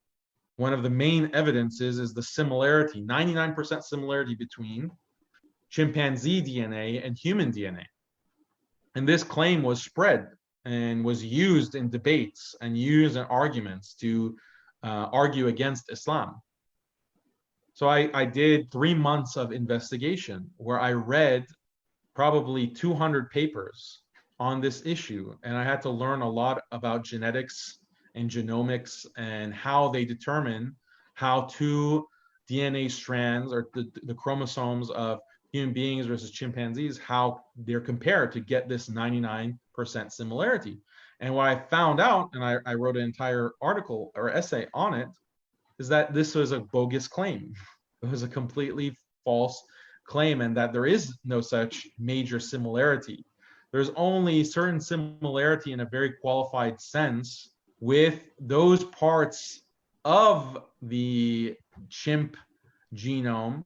One of the main evidences is the similarity, 99% similarity between chimpanzee DNA and human DNA. And this claim was spread and was used in debates and used in arguments to argue against Islam. So I did 3 months of investigation where I read probably 200 papers on this issue. And I had to learn a lot about genetics and genomics and how they determine how two DNA strands or the chromosomes of human beings versus chimpanzees, how they're compared to get this 99% similarity. And what I found out, and I wrote an entire article or essay on it, is that this was a bogus claim. It was a completely false claim, and that there is no such major similarity. There's only certain similarity in a very qualified sense with those parts of the chimp genome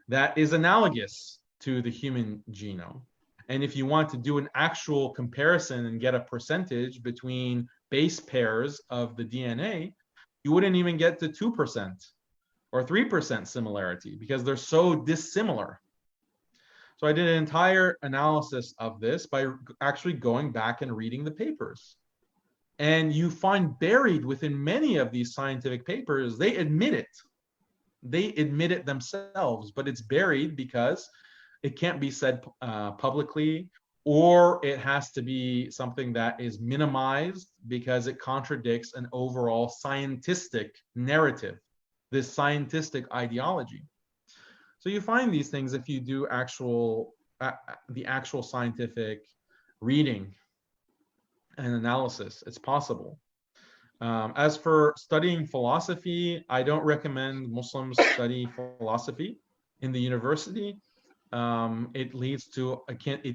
that is analogous to the human genome. And if you want to do an actual comparison and get a percentage between base pairs of the DNA, you wouldn't even get to 2% or 3% similarity because they're so dissimilar. So I did an entire analysis of this by actually going back and reading the papers. And you find buried within many of these scientific papers, they admit it. They admit it themselves, but it's buried because it can't be said publicly, or it has to be something that is minimized because it contradicts an overall scientific narrative, this scientific ideology. So you find these things if you do the actual scientific reading and analysis. It's possible. As for studying philosophy, I don't recommend Muslims study philosophy in the university. It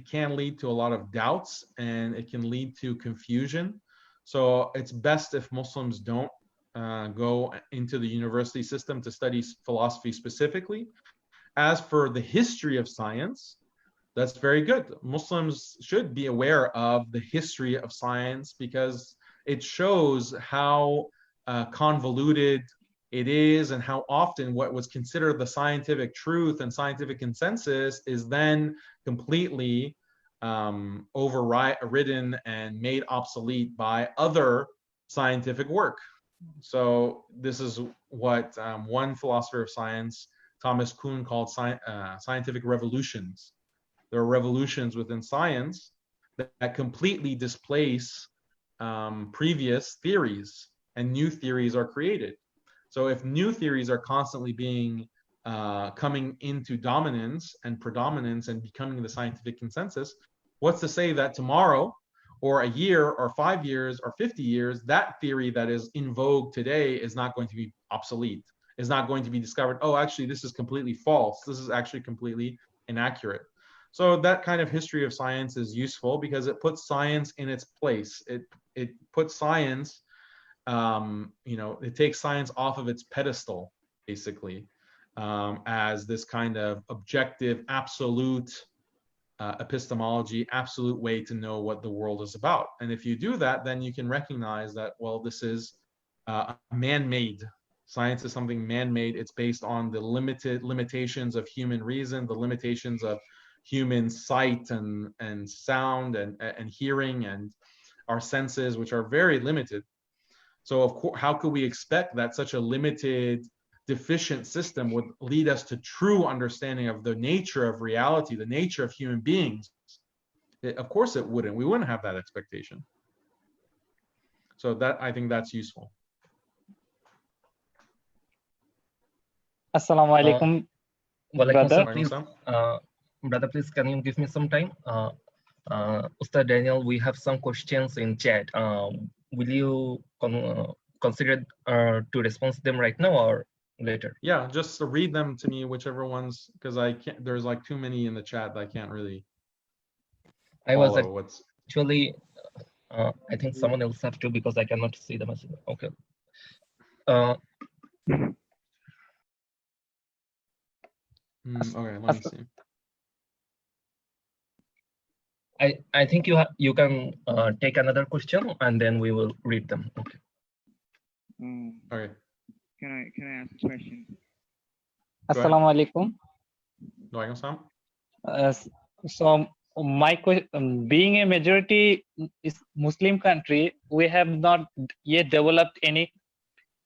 can lead to a lot of doubts, and it can lead to confusion. So it's best if Muslims don't go into the university system to study philosophy specifically. As for the history of science, That's very good. Muslims should be aware of the history of science because it shows how convoluted it is and how often what was considered the scientific truth and scientific consensus is then completely overridden and made obsolete by other scientific work. So this is what one philosopher of science, Thomas Kuhn, called scientific revolutions. There are revolutions within science that completely displace previous theories, and new theories are created. So if new theories are constantly being coming into dominance and predominance and becoming the scientific consensus, what's to say that tomorrow or a year or 5 years or 50 years, that theory that is in vogue today is not going to be obsolete, is not going to be discovered, oh, actually, this is completely false. This is actually completely inaccurate. So that kind of history of science is useful because it puts science in its place. It puts science, it takes science off of its pedestal, basically, as this kind of objective, absolute epistemology, absolute way to know what the world is about. And if you do that, then you can recognize that, well, this is man-made. Science is something man-made. It's based on the limitations of human reason, the limitations of human sight and sound and hearing and our senses, which are very limited. So of course, how could we expect that such a limited, deficient system would lead us to true understanding of the nature of reality, the nature of human beings? Of course it wouldn't. We wouldn't have that expectation. So that, I think that's useful. Assalamu alaikum, brother. Please, brother, please, can you give me some time? Ustad Daniel, we have some questions in chat. Will you consider to respond to them right now or later? Yeah, just read them to me, whichever ones, because I can't. There's like too many in the chat that I can't really. I was what's actually. I think someone else have to because I cannot see the message. Okay. Okay, let me see. I think you can take another question and then we will read them. Okay. Okay. Can I ask a question? Assalamu alaikum. Walaikum salam. So my question, being a majority Muslim country, we have not yet developed any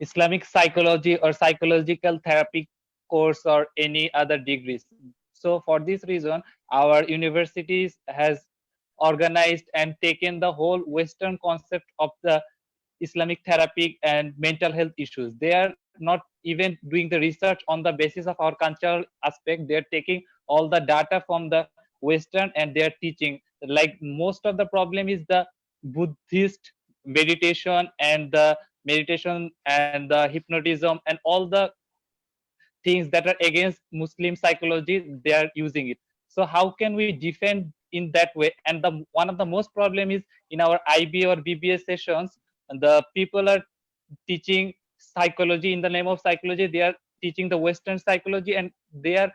Islamic psychology or psychological therapy course or any other degrees. So for this reason, our universities has organized and taken the whole Western concept of the Islamic therapy and mental health issues. They are not even doing the research on the basis of our cultural aspect. They are taking all the data from the Western and they are teaching. Like most of the problem is the Buddhist meditation and the hypnotism and all the things that are against Muslim psychology, they are using it. So how can we defend in that way? And one of the most problem is in our IB or BBA sessions, the people are teaching psychology in the name of psychology. They are teaching the Western psychology and they are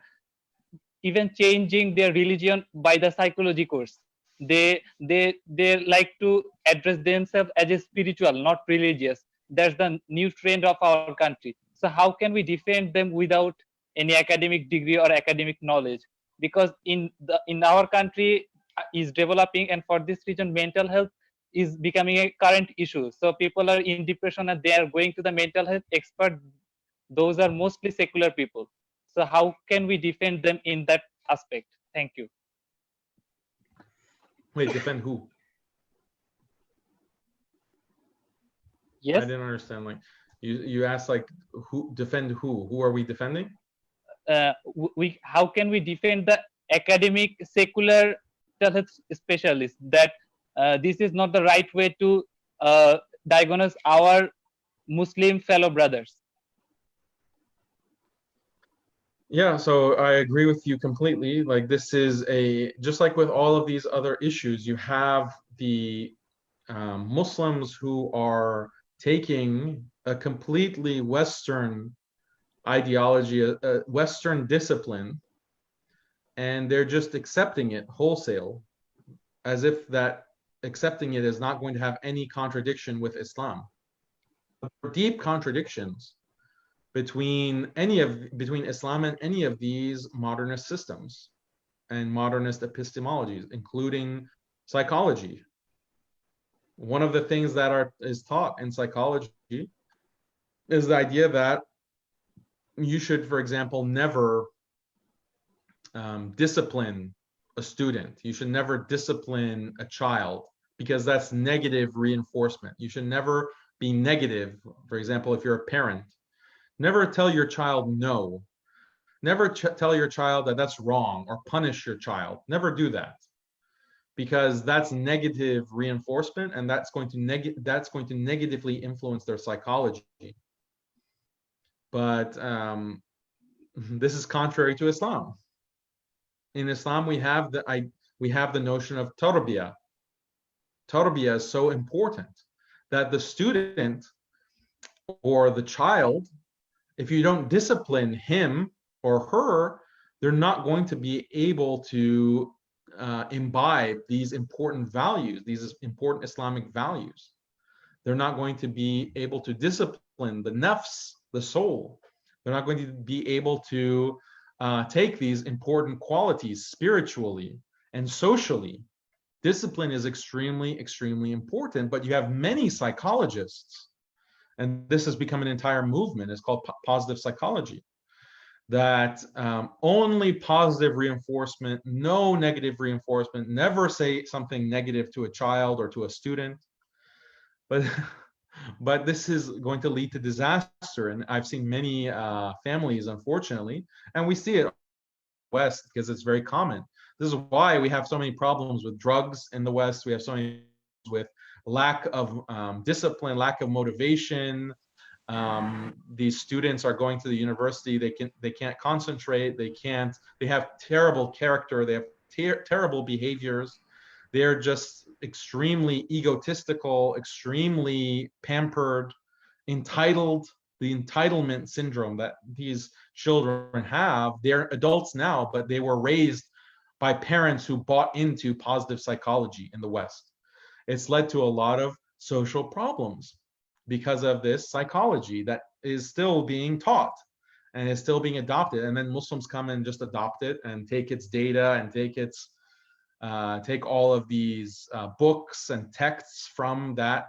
even changing their religion by the psychology course. They like to address themselves as a spiritual, not religious. That's the new trend of our country. So how can we defend them without any academic degree or academic knowledge? Because in our country is developing, and for this reason, mental health is becoming a current issue. So people are in depression and they are going to the mental health expert. Those are mostly secular people. So how can we defend them in that aspect? Thank you. Wait, defend who? Yes. I didn't understand. Like you asked, like who defend who? Who are we defending? How can we defend the academic secular health specialists that this is not the right way to diagnose our Muslim fellow brothers? Yeah, so I agree with you completely. Like this is just like with all of these other issues, you have the Muslims who are taking a completely Western ideology, a Western discipline, and they're just accepting it wholesale, as if that accepting it is not going to have any contradiction with Islam. There are deep contradictions between Islam and any of these modernist systems and modernist epistemologies, including psychology. One of the things that is taught in psychology is the idea that you should, for example, never discipline a student. You should never discipline a child because that's negative reinforcement. You should never be negative. For example, if you're a parent, never tell your child no. Never tell your child that that's wrong or punish your child. Never do that, because that's negative reinforcement, and that's going to negatively influence their psychology. But this is contrary to Islam. In Islam, we have the notion of tarbiyah. Tarbiyah is so important that the student or the child, if you don't discipline him or her, they're not going to be able to imbibe these important values, these important Islamic values. They're not going to be able to discipline the nafs, the soul. They're not going to be able to take these important qualities spiritually and socially. Discipline is extremely, extremely important, but you have many psychologists, and this has become an entire movement. It's called positive psychology, that only positive reinforcement, no negative reinforcement, never say something negative to a child or to a student. But this is going to lead to disaster. And I've seen many families, unfortunately, and we see it in the West because it's very common. This is why we have so many problems with drugs in the West. We have so many with lack of discipline, lack of motivation. These students are going to the university. They can't concentrate. They have terrible character. They have terrible behaviors. They're just extremely egotistical, extremely pampered, entitled. The entitlement syndrome that these children have. They're adults now, but they were raised by parents who bought into positive psychology in the West. It's led to a lot of social problems because of this psychology that is still being taught and is still being adopted. And then Muslims come and just adopt it and take its data and take all of these books and texts from that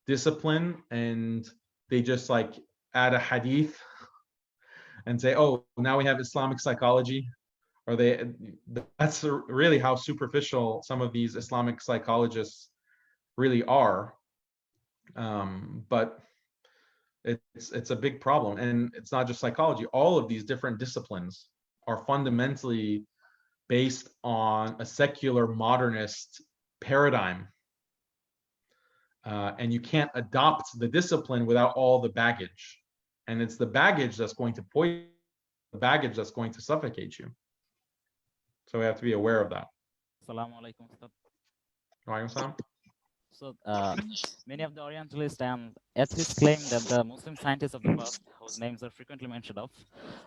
discipline, and they just like add a hadith and say, oh, now we have Islamic psychology. Or that's really how superficial some of these Islamic psychologists really are. But it's a big problem, and it's not just psychology. All of these different disciplines are fundamentally based on a secular modernist paradigm, and you can't adopt the discipline without all the baggage, and it's the baggage that's going to poison, the baggage that's going to suffocate you. So we have to be aware of that. Assalamu alaikum, Ustad. Wa alaikum salam. So many of the Orientalists and atheists claim that the Muslim scientists of the past, whose names are frequently mentioned of,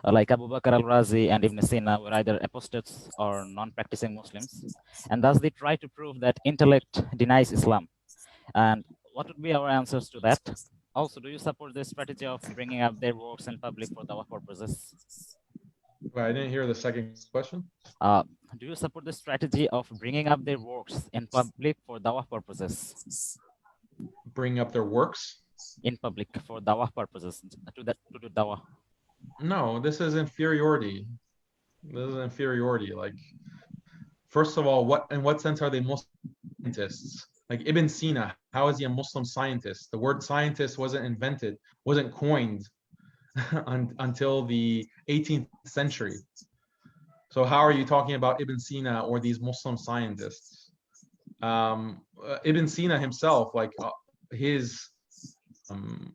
like Abu Bakr al-Razi and Ibn Sina, were either apostates or non-practicing Muslims, and thus they try to prove that intellect denies Islam. And what would be our answers to that? Also, do you support the strategy of bringing up their works in public for dawah purposes? Well, I didn't hear the second question. Do you support the strategy of bringing up their works in public for dawah purposes? Bring up their works in public for dawah purposes, to do dawah? No, this is inferiority. This is inferiority. Like, first of all, in what sense are they Muslim scientists? Like Ibn Sina, how is he a Muslim scientist? The word scientist wasn't coined until the 18th century. So how are you talking about Ibn Sina or these Muslim scientists? Ibn Sina himself, like his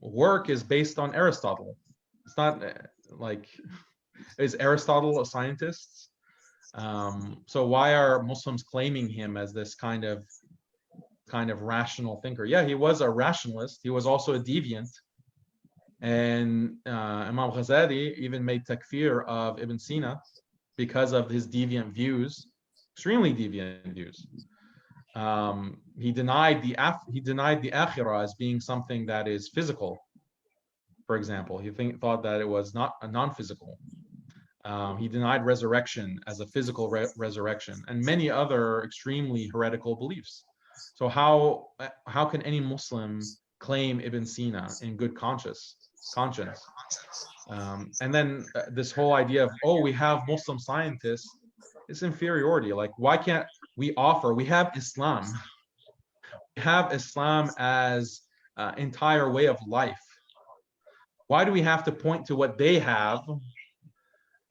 work is based on Aristotle. It's not like, is Aristotle a scientist? So why are Muslims claiming him as this kind of rational thinker? Yeah, he was a rationalist. He was also a deviant. And Imam Ghazali even made takfir of Ibn Sina. because of his deviant views, extremely deviant views. He denied the akhirah as being something that is physical. For example, he thought that it was not a non-physical. He denied resurrection as a physical resurrection, and many other extremely heretical beliefs. So how can any Muslim claim Ibn Sina in good conscience? And then this whole idea of, oh, we have Muslim scientists, it's inferiority. Like, why can't we offer? We have Islam. We have Islam as entire way of life. Why do we have to point to what they have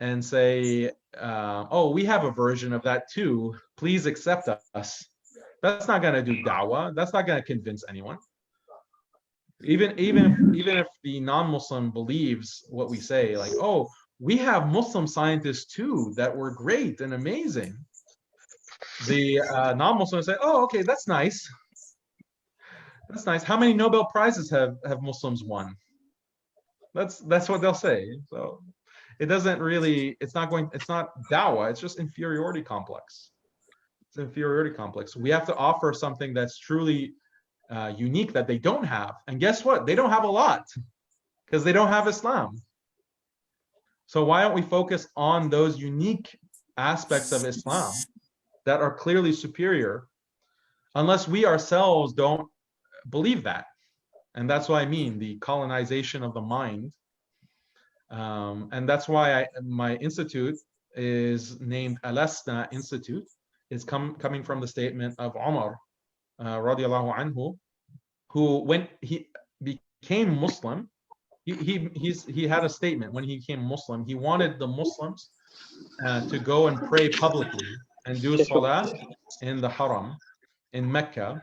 and say, oh, we have a version of that too, please accept us? That's not going to do da'wah. That's not going to convince anyone. Even if the non-Muslim believes what we say, like, oh, we have Muslim scientists too that were great and amazing, the non-Muslims say, oh, okay, that's nice. That's nice. How many Nobel Prizes have Muslims won? That's what they'll say. So it doesn't really, it's not dawah, it's just inferiority complex. It's an inferiority complex. We have to offer something that's truly unique that they don't have. And guess what? They don't have a lot because they don't have Islam. So why don't we focus on those unique aspects of Islam that are clearly superior, unless we ourselves don't believe that? And that's what I mean, the colonization of the mind. And that's why my institute is named Al-Asna Institute. It's coming from the statement of Umar, radiallahu anhu, who, when he became Muslim, he had a statement when he became Muslim. He wanted the Muslims to go and pray publicly and do salah in the Haram in Mecca.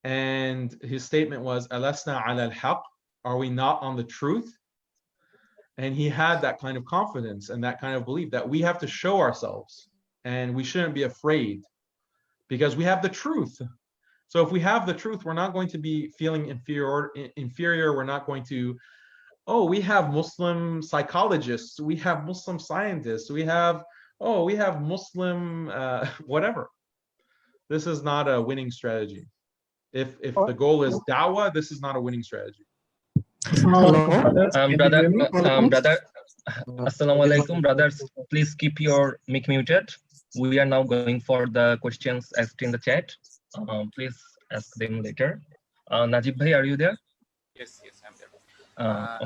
And his statement was, Alasna ala al-haq, are we not on the truth? And he had that kind of confidence and that kind of belief that we have to show ourselves and we shouldn't be afraid because we have the truth. So if we have the truth, we're not going to be feeling inferior. We're not going to, oh, we have Muslim psychologists, we have Muslim scientists, we have Muslim whatever. This is not a winning strategy. If the goal is dawah, this is not a winning strategy. Brother, Assalamu alaikum, brothers. Please keep your mic muted. We are now going for the questions asked in the chat. Please ask them later. Najib bhai, are you there? Yes, I'm there.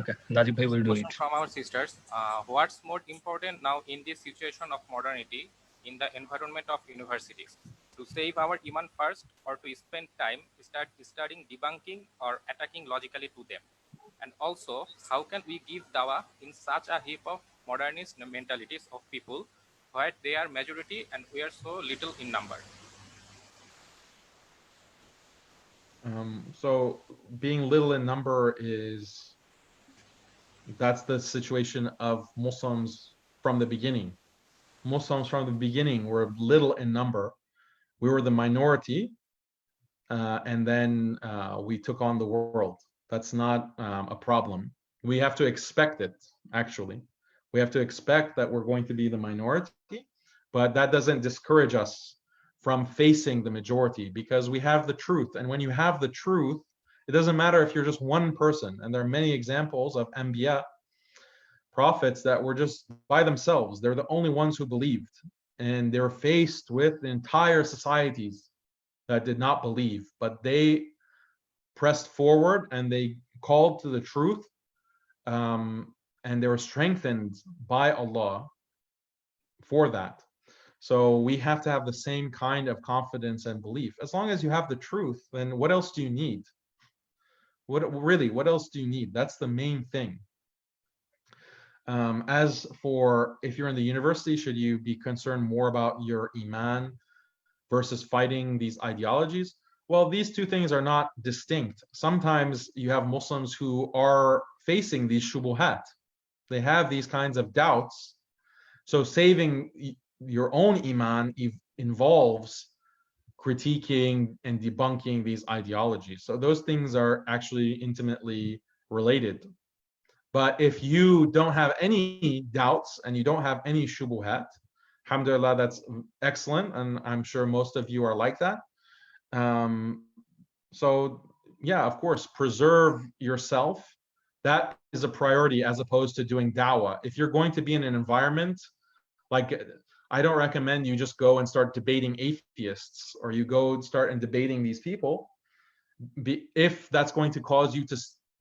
Okay, Najib bhai will do Question it. from our sisters. What's more important now in this situation of modernity in the environment of universities? To save our iman first, or to spend time studying debunking or attacking logically to them? And also, how can we give dawah in such a heap of modernist mentalities of people where they are majority and we are so little in number? So being little in number that's the situation of Muslims from the beginning. Muslims from the beginning were little in number. We were the minority, and then we took on the world. That's not a problem. We have to expect it, actually. We have to expect that we're going to be the minority, but that doesn't discourage us from facing the majority because we have the truth. And when you have the truth, it doesn't matter if you're just one person. And there are many examples of Anbiya, prophets, that were just by themselves. They're the only ones who believed. And they were faced with entire societies that did not believe, but they pressed forward and they called to the truth, and they were strengthened by Allah for that. So we have to have the same kind of confidence and belief. As long as you have the truth, then what else do you need? What else do you need? That's the main thing. As for if you're in the university, should you be concerned more about your iman versus fighting these ideologies? Well, these two things are not distinct. Sometimes you have Muslims who are facing these shubuhat. They have these kinds of doubts. So saving your own iman involves critiquing and debunking these ideologies. So those things are actually intimately related. But if you don't have any doubts and you don't have any shubuhat, Alhamdulillah, that's excellent, and I'm sure most of you are like that. So yeah, of course, preserve yourself. That is a priority as opposed to doing dawah. If you're going to be in an environment, like, I don't recommend you just go and start debating atheists, or you go start and debating these people, if that's going to cause you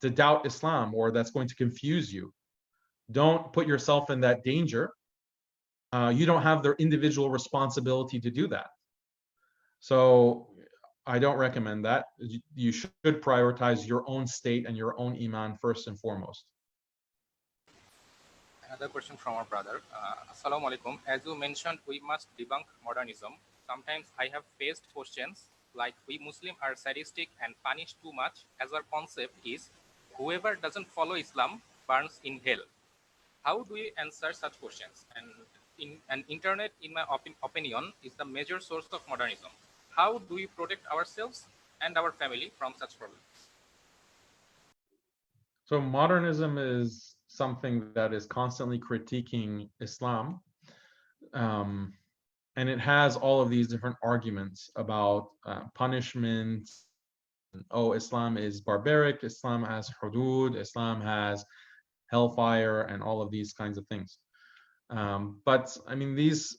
to doubt Islam, or that's going to confuse you. Don't put yourself in that danger. You don't have their individual responsibility to do that. So I don't recommend that. You should prioritize your own state and your own iman first and foremost. Another question from our brother. Assalamu alaikum. As you mentioned, we must debunk modernism. Sometimes I have faced questions like, we Muslims are sadistic and punish too much, as our concept is whoever doesn't follow Islam burns in hell. How do you answer such questions? And internet, in my opinion, is the major source of modernism. How do we protect ourselves and our family from such problems? So modernism is something that is constantly critiquing Islam. And it has all of these different arguments about punishment. Oh, Islam is barbaric, Islam has hudud, Islam has hellfire, and all of these kinds of things. But I mean, these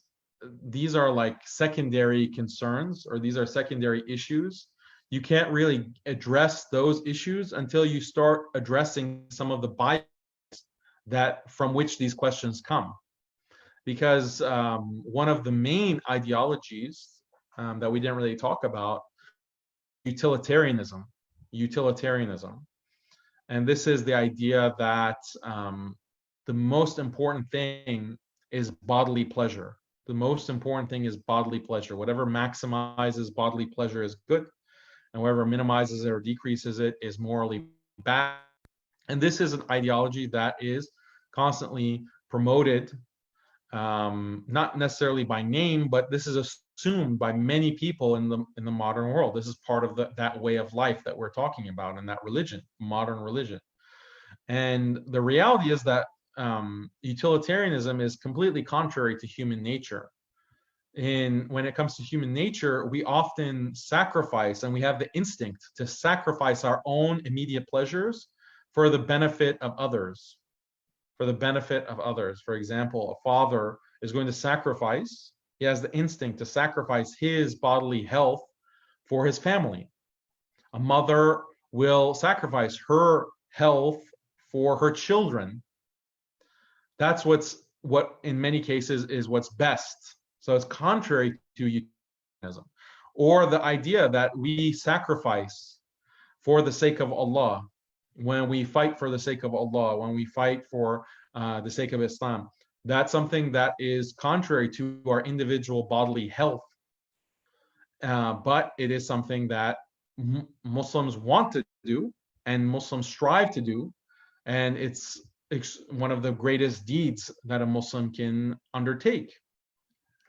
are like secondary concerns, or these are secondary issues. You can't really address those issues until you start addressing some of the bias that from which these questions come. Because one of the main ideologies that we didn't really talk about, utilitarianism. And this is the idea that the most important thing is bodily pleasure. The most important thing is bodily pleasure. Whatever maximizes bodily pleasure is good, and whatever minimizes it or decreases it is morally bad. And this is an ideology that is constantly promoted, not necessarily by name, but this is assumed by many people in the modern world. This is part of that way of life that we're talking about, and that religion, modern religion. And the reality is that utilitarianism is completely contrary to human nature. When it comes to human nature, we often sacrifice, and we have the instinct to sacrifice our own immediate pleasures for the benefit of others. For the benefit of others. For example, a father is going to sacrifice, he has the instinct to sacrifice his bodily health for his family. A mother will sacrifice her health for her children. That's what in many cases is what's best. So it's contrary to utilitarianism. Or the idea that we sacrifice for the sake of Allah, when we fight for the sake of Allah, when we fight for the sake of Islam, that's something that is contrary to our individual bodily health. But it is something that Muslims want to do, and Muslims strive to do, and it's one of the greatest deeds that a Muslim can undertake.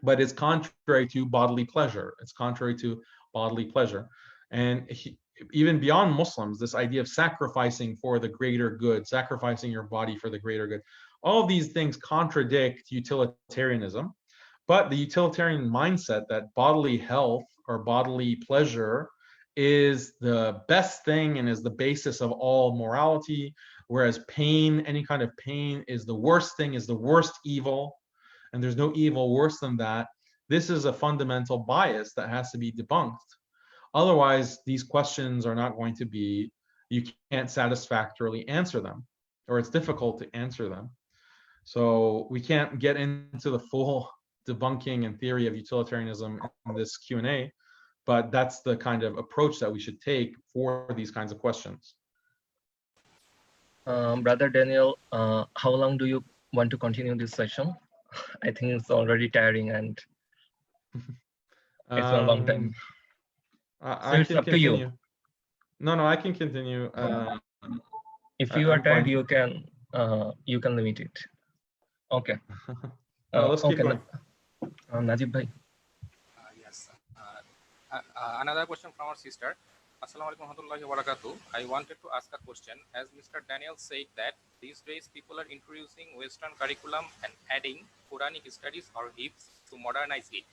But it's contrary to bodily pleasure. It's contrary to bodily pleasure. And even beyond Muslims, this idea of sacrificing for the greater good, sacrificing your body for the greater good, all of these things contradict utilitarianism. But the utilitarian mindset that bodily health or bodily pleasure is the best thing and is the basis of all morality, whereas pain, any kind of pain, is the worst thing, is the worst evil, and there's no evil worse than that. This is a fundamental bias that has to be debunked. Otherwise, these questions are not going to be, you can't satisfactorily answer them, or it's difficult to answer them. So we can't get into the full debunking and theory of utilitarianism in this Q&A, but that's the kind of approach that we should take for these kinds of questions. Brother Daniel, how long do you want to continue this session? I think it's already tiring and it's a long time. I it's can up continue. to you. No, I can continue. If you are tired, fine. you can limit it. Okay. No, let's keep okay. going. Najib bhai. Yes. Another question from our sister. Assalamu alaikum warahmatullahi wabarakatuh. I wanted to ask a question. As Mr. Daniel said that these days people are introducing Western curriculum and adding Quranic studies or hifz to modernize it.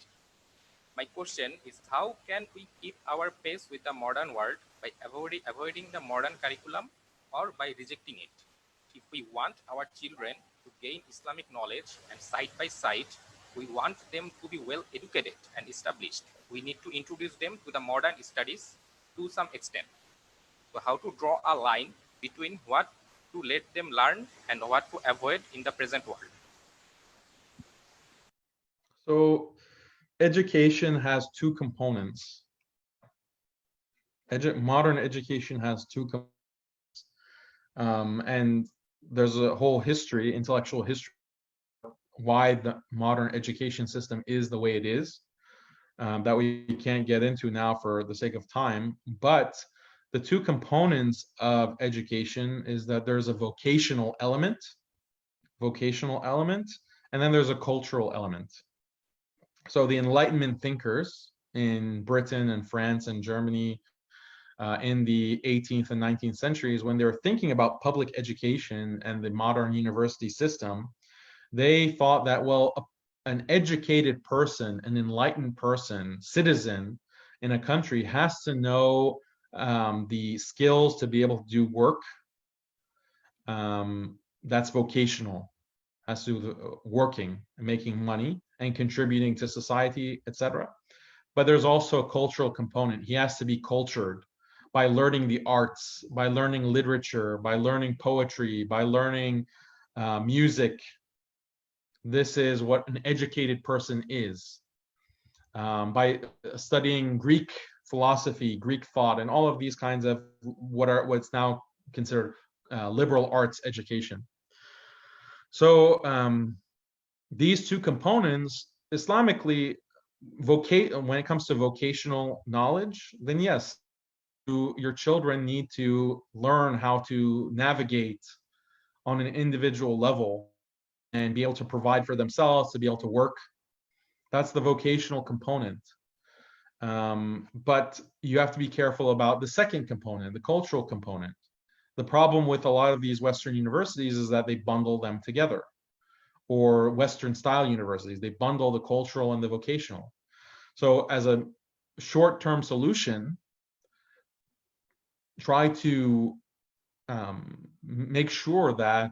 My question is, how can we keep our pace with the modern world by avoiding the modern curriculum or by rejecting it? If we want our children to gain Islamic knowledge and side by side, we want them to be well educated and established, we need to introduce them to the modern studies to some extent. So how to draw a line between what to let them learn and what to avoid in the present world? So education has two components. Modern education has two components. And there's a whole history, intellectual history, why the modern education system is the way it is, that we can't get into now for the sake of time. But the two components of education is that there's a vocational element, and then there's a cultural element. So the Enlightenment thinkers in Britain and France and Germany in the 18th and 19th centuries, when they were thinking about public education and the modern university system, they thought that, well, an educated person, an enlightened person, citizen in a country has to know the skills to be able to do work. That's vocational, has to do with working and making money and contributing to society, etc. But there's also a cultural component. He has to be cultured by learning the arts, by learning literature, by learning poetry, by learning music. This is what an educated person is. By studying Greek philosophy, Greek thought, and all of these kinds of what's now considered liberal arts education. So these two components, Islamically, when it comes to vocational knowledge, then yes, your children need to learn how to navigate on an individual level and be able to provide for themselves, to be able to work. That's the vocational component. But you have to be careful about the second component, the cultural component. The problem with a lot of these Western universities is that they bundle them together, or Western style universities, they bundle the cultural and the vocational. So as a short-term solution, try to make sure that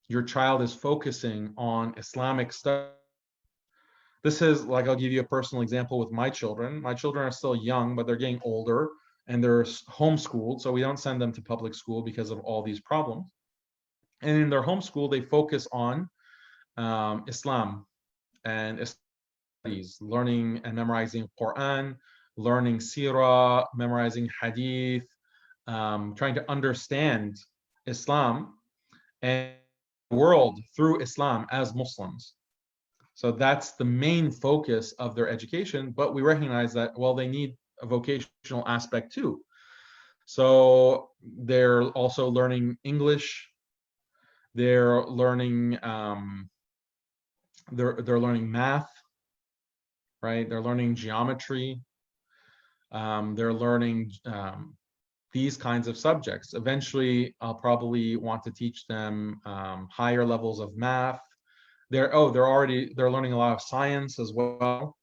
your child is focusing on Islamic studies. This is, like, I'll give you a personal example with my children. My children are still young, but they're getting older and they're homeschooled. So we don't send them to public school because of all these problems. And in their homeschool, they focus on Islam and studies, learning and memorizing Quran, learning Sirah, memorizing Hadith, trying to understand Islam and the world through Islam as Muslims. So that's the main focus of their education, but we recognize that, well, they need a vocational aspect too. So they're also learning English. They're learning they're learning math, right? They're learning geometry. They're learning these kinds of subjects. Eventually, I'll probably want to teach them higher levels of math. They're learning a lot of science as well.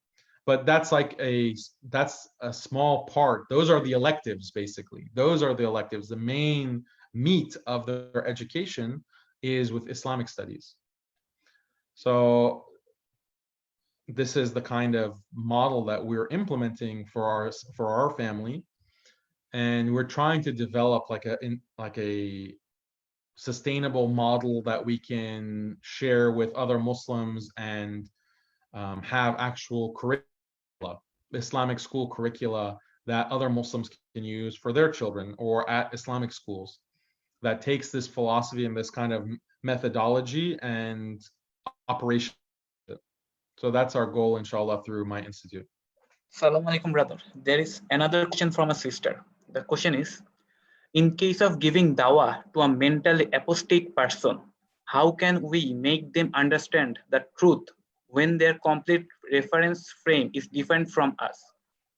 But that's a small part. Those are the electives, basically. Those are the electives. The main meat of their education is with Islamic studies. So this is the kind of model that we're implementing for our family, and we're trying to develop like a sustainable model that we can share with other Muslims and have actual curricula, Islamic school curricula that other Muslims can use for their children or at Islamic schools, that takes this philosophy and this kind of methodology and operation. So that's our goal, inshallah, through my institute. Assalamu alaikum, brother. There is another question from a sister. The question is, in case of giving dawah to a mentally apostate person, how can we make them understand the truth when their complete reference frame is different from us?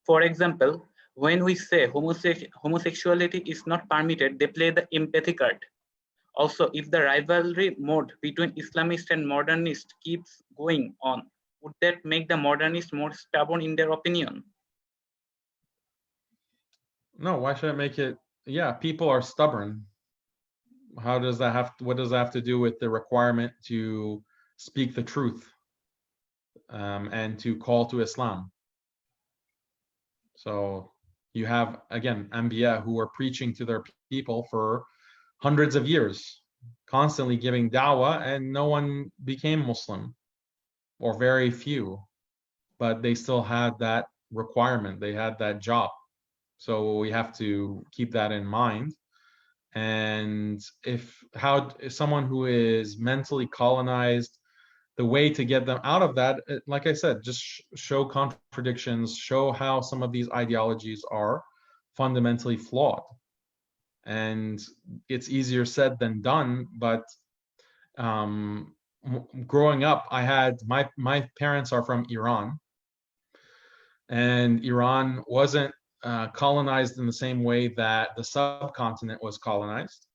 For example, when we say homosexuality is not permitted, they play the empathy card. Also, if the rivalry mode between Islamists and modernists keeps going on, would that make the modernists more stubborn in their opinion? No, why should I make it? Yeah, people are stubborn. How does that have? What does that have to do with the requirement to speak the truth and to call to Islam? So you have, again, Anbiya who were preaching to their people for hundreds of years, constantly giving da'wah, and no one became Muslim, or very few, but they still had that requirement. They had that job. So we have to keep that in mind. And if someone who is mentally colonized, the way to get them out of that, like I said, just show contradictions, show how some of these ideologies are fundamentally flawed. And it's easier said than done, but growing up, I had my parents are from Iran, and Iran wasn't colonized in the same way that the subcontinent was colonized,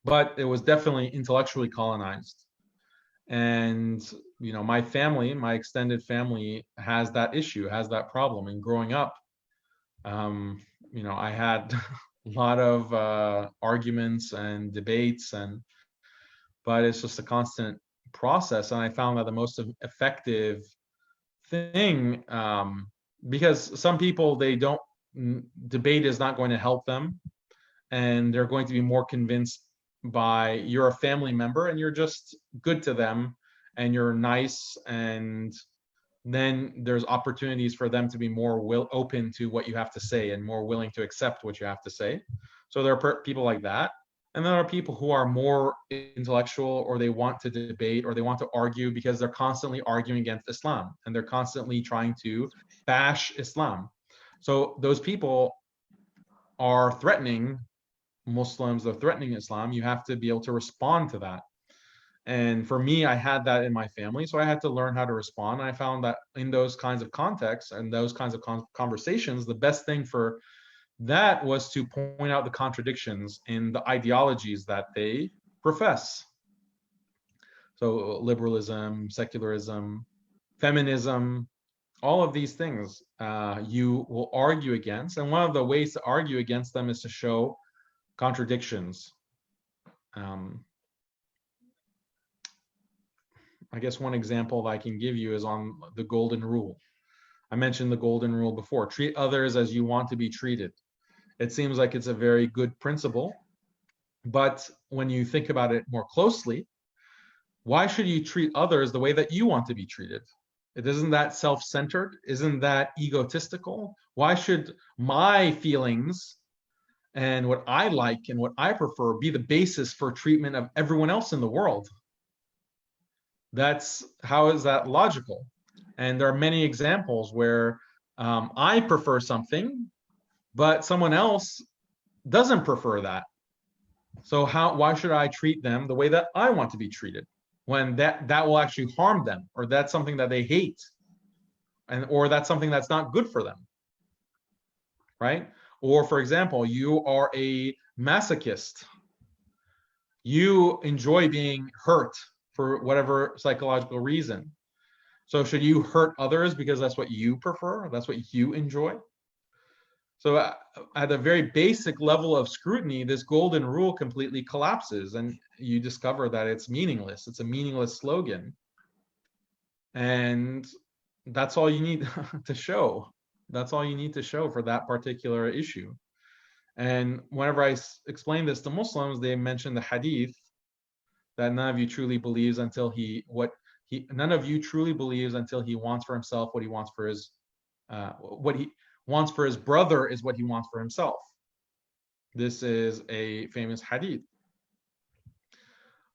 but it was definitely intellectually colonized. And my family, my extended family, has that issue, has that problem. And growing up, I had a lot of arguments and debates, but it's just a constant process. And I found that the most effective thing, because some people, debate is not going to help them, and they're going to be more convinced by you're a family member and you're just good to them and you're nice, and then there's opportunities for them to be more open to what you have to say and more willing to accept what you have to say. So there are people like that. And there are people who are more intellectual, or they want to debate, or they want to argue because they're constantly arguing against Islam and they're constantly trying to bash Islam. So those people are threatening Muslims, they're threatening Islam. You have to be able to respond to that. And for me, I had that in my family, so I had to learn how to respond. And I found that in those kinds of contexts and those kinds of conversations, the best thing for that was to point out the contradictions in the ideologies that they profess. So liberalism, secularism, feminism, all of these things you will argue against. And one of the ways to argue against them is to show contradictions. I guess one example that I can give you is on the golden rule. I mentioned the golden rule before. Treat others as you want to be treated. It seems like it's a very good principle, but when you think about it more closely, why should you treat others the way that you want to be treated? Isn't that self-centered? Isn't that egotistical? Why should my feelings and what I like and what I prefer be the basis for treatment of everyone else in the world? How is that logical? And there are many examples where I prefer something, but someone else doesn't prefer that. So why should I treat them the way that I want to be treated, when that will actually harm them, or that's something that they hate, or that's something that's not good for them, right? Or for example, you are a masochist. You enjoy being hurt for whatever psychological reason. So should you hurt others because that's what you prefer? That's what you enjoy? So at a very basic level of scrutiny, this golden rule completely collapses, and you discover that it's meaningless. It's a meaningless slogan. And that's all you need to show. That's all you need to show for that particular issue. And whenever I explain this to Muslims, they mention the hadith that none of you truly believes until none of you truly believes until he wants for himself what he wants for his what he wants for his brother is what he wants for himself. This is a famous hadith.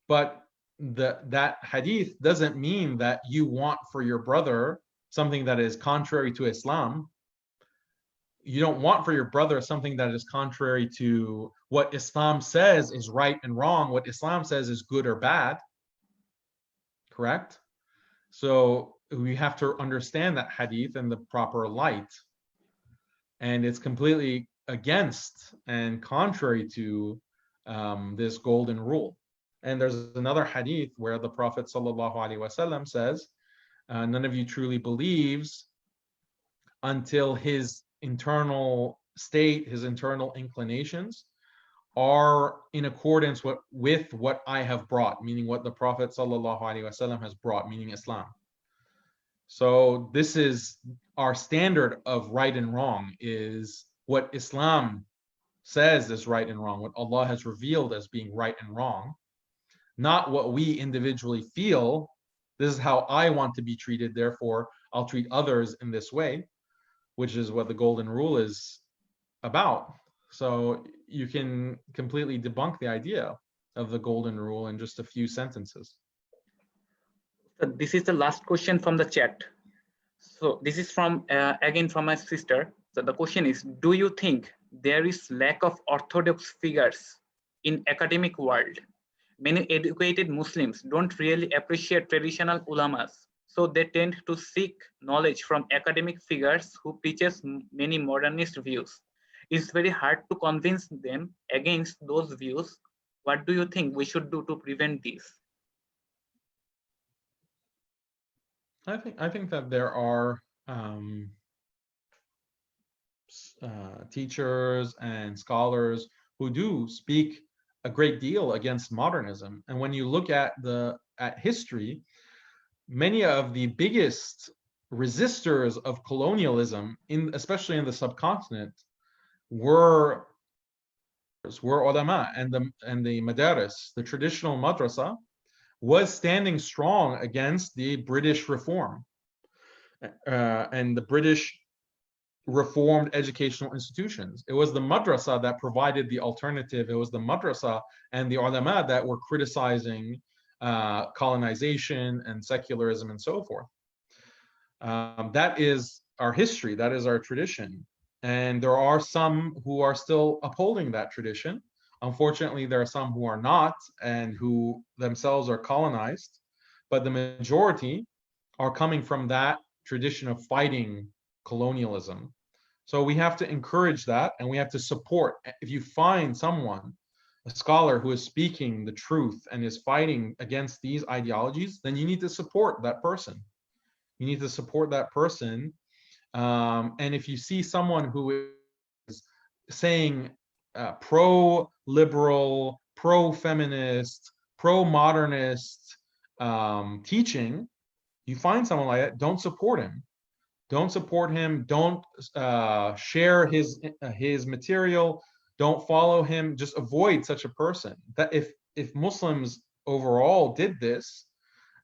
But that hadith doesn't mean that you want for your brother something that is contrary to Islam. You don't want for your brother something that is contrary to what Islam says is right and wrong, what Islam says is good or bad. Correct? So we have to understand that hadith in the proper light. and it's completely against and contrary to this golden rule. And there's another hadith where the Prophet ﷺ says, none of you truly believes until his internal state, his internal inclinations are in accordance with what I have brought, meaning what the Prophet ﷺ has brought, meaning Islam. So this is our standard of right and wrong, is what Islam says is right and wrong, what Allah has revealed as being right and wrong, not what we individually feel. This is how I want to be treated, therefore I'll treat others in this way, which is what the golden rule is about. So you can completely debunk the idea of the golden rule in just a few sentences. So this is the last question from the chat. So this is from again from my sister. So the question is, do you think there is lack of orthodox figures in academic world? Many educated Muslims don't really appreciate traditional ulamas, so they tend to seek knowledge from academic figures who preaches many modernist views. It's very hard to convince them against those views. What do you think we should do to prevent this? I think that there are teachers and scholars who do speak a great deal against modernism. And when you look at history, many of the biggest resistors of colonialism, especially in the subcontinent, were ulama, and the madaris, the traditional madrasa, was standing strong against the British reform and the British reformed educational institutions. It was the madrasa that provided the alternative. It was the madrasa and the ulama that were criticizing colonization and secularism and so forth. That is our history. That is our tradition. And there are some who are still upholding that tradition. Unfortunately, there are some who are not and who themselves are colonized. But the majority are coming from that tradition of fighting colonialism. So we have to encourage that, and we have to support. If you find someone, a scholar who is speaking the truth and is fighting against these ideologies, then you need to support that person. You need to support that person. And if you see someone who is saying pro-liberal, pro-feminist, pro-modernist teaching, you find someone like that, don't support him. Don't support him. Don't share his material. Don't follow him. Just avoid such a person. That if Muslims overall did this,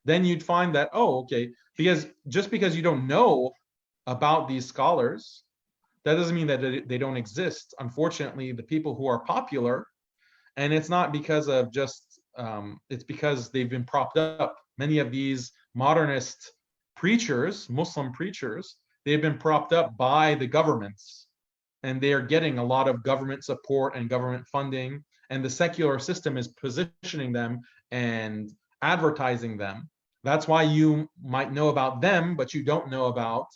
then you'd find that, oh, okay, because just because you don't know about these scholars, that doesn't mean that they don't exist. Unfortunately, the people who are popular, and it's not because of just, it's because they've been propped up. Many of these modernist preachers, Muslim preachers, they've been propped up by the governments, and they are getting a lot of government support and government funding, and the secular system is positioning them and advertising them. That's why you might know about them, but you don't know about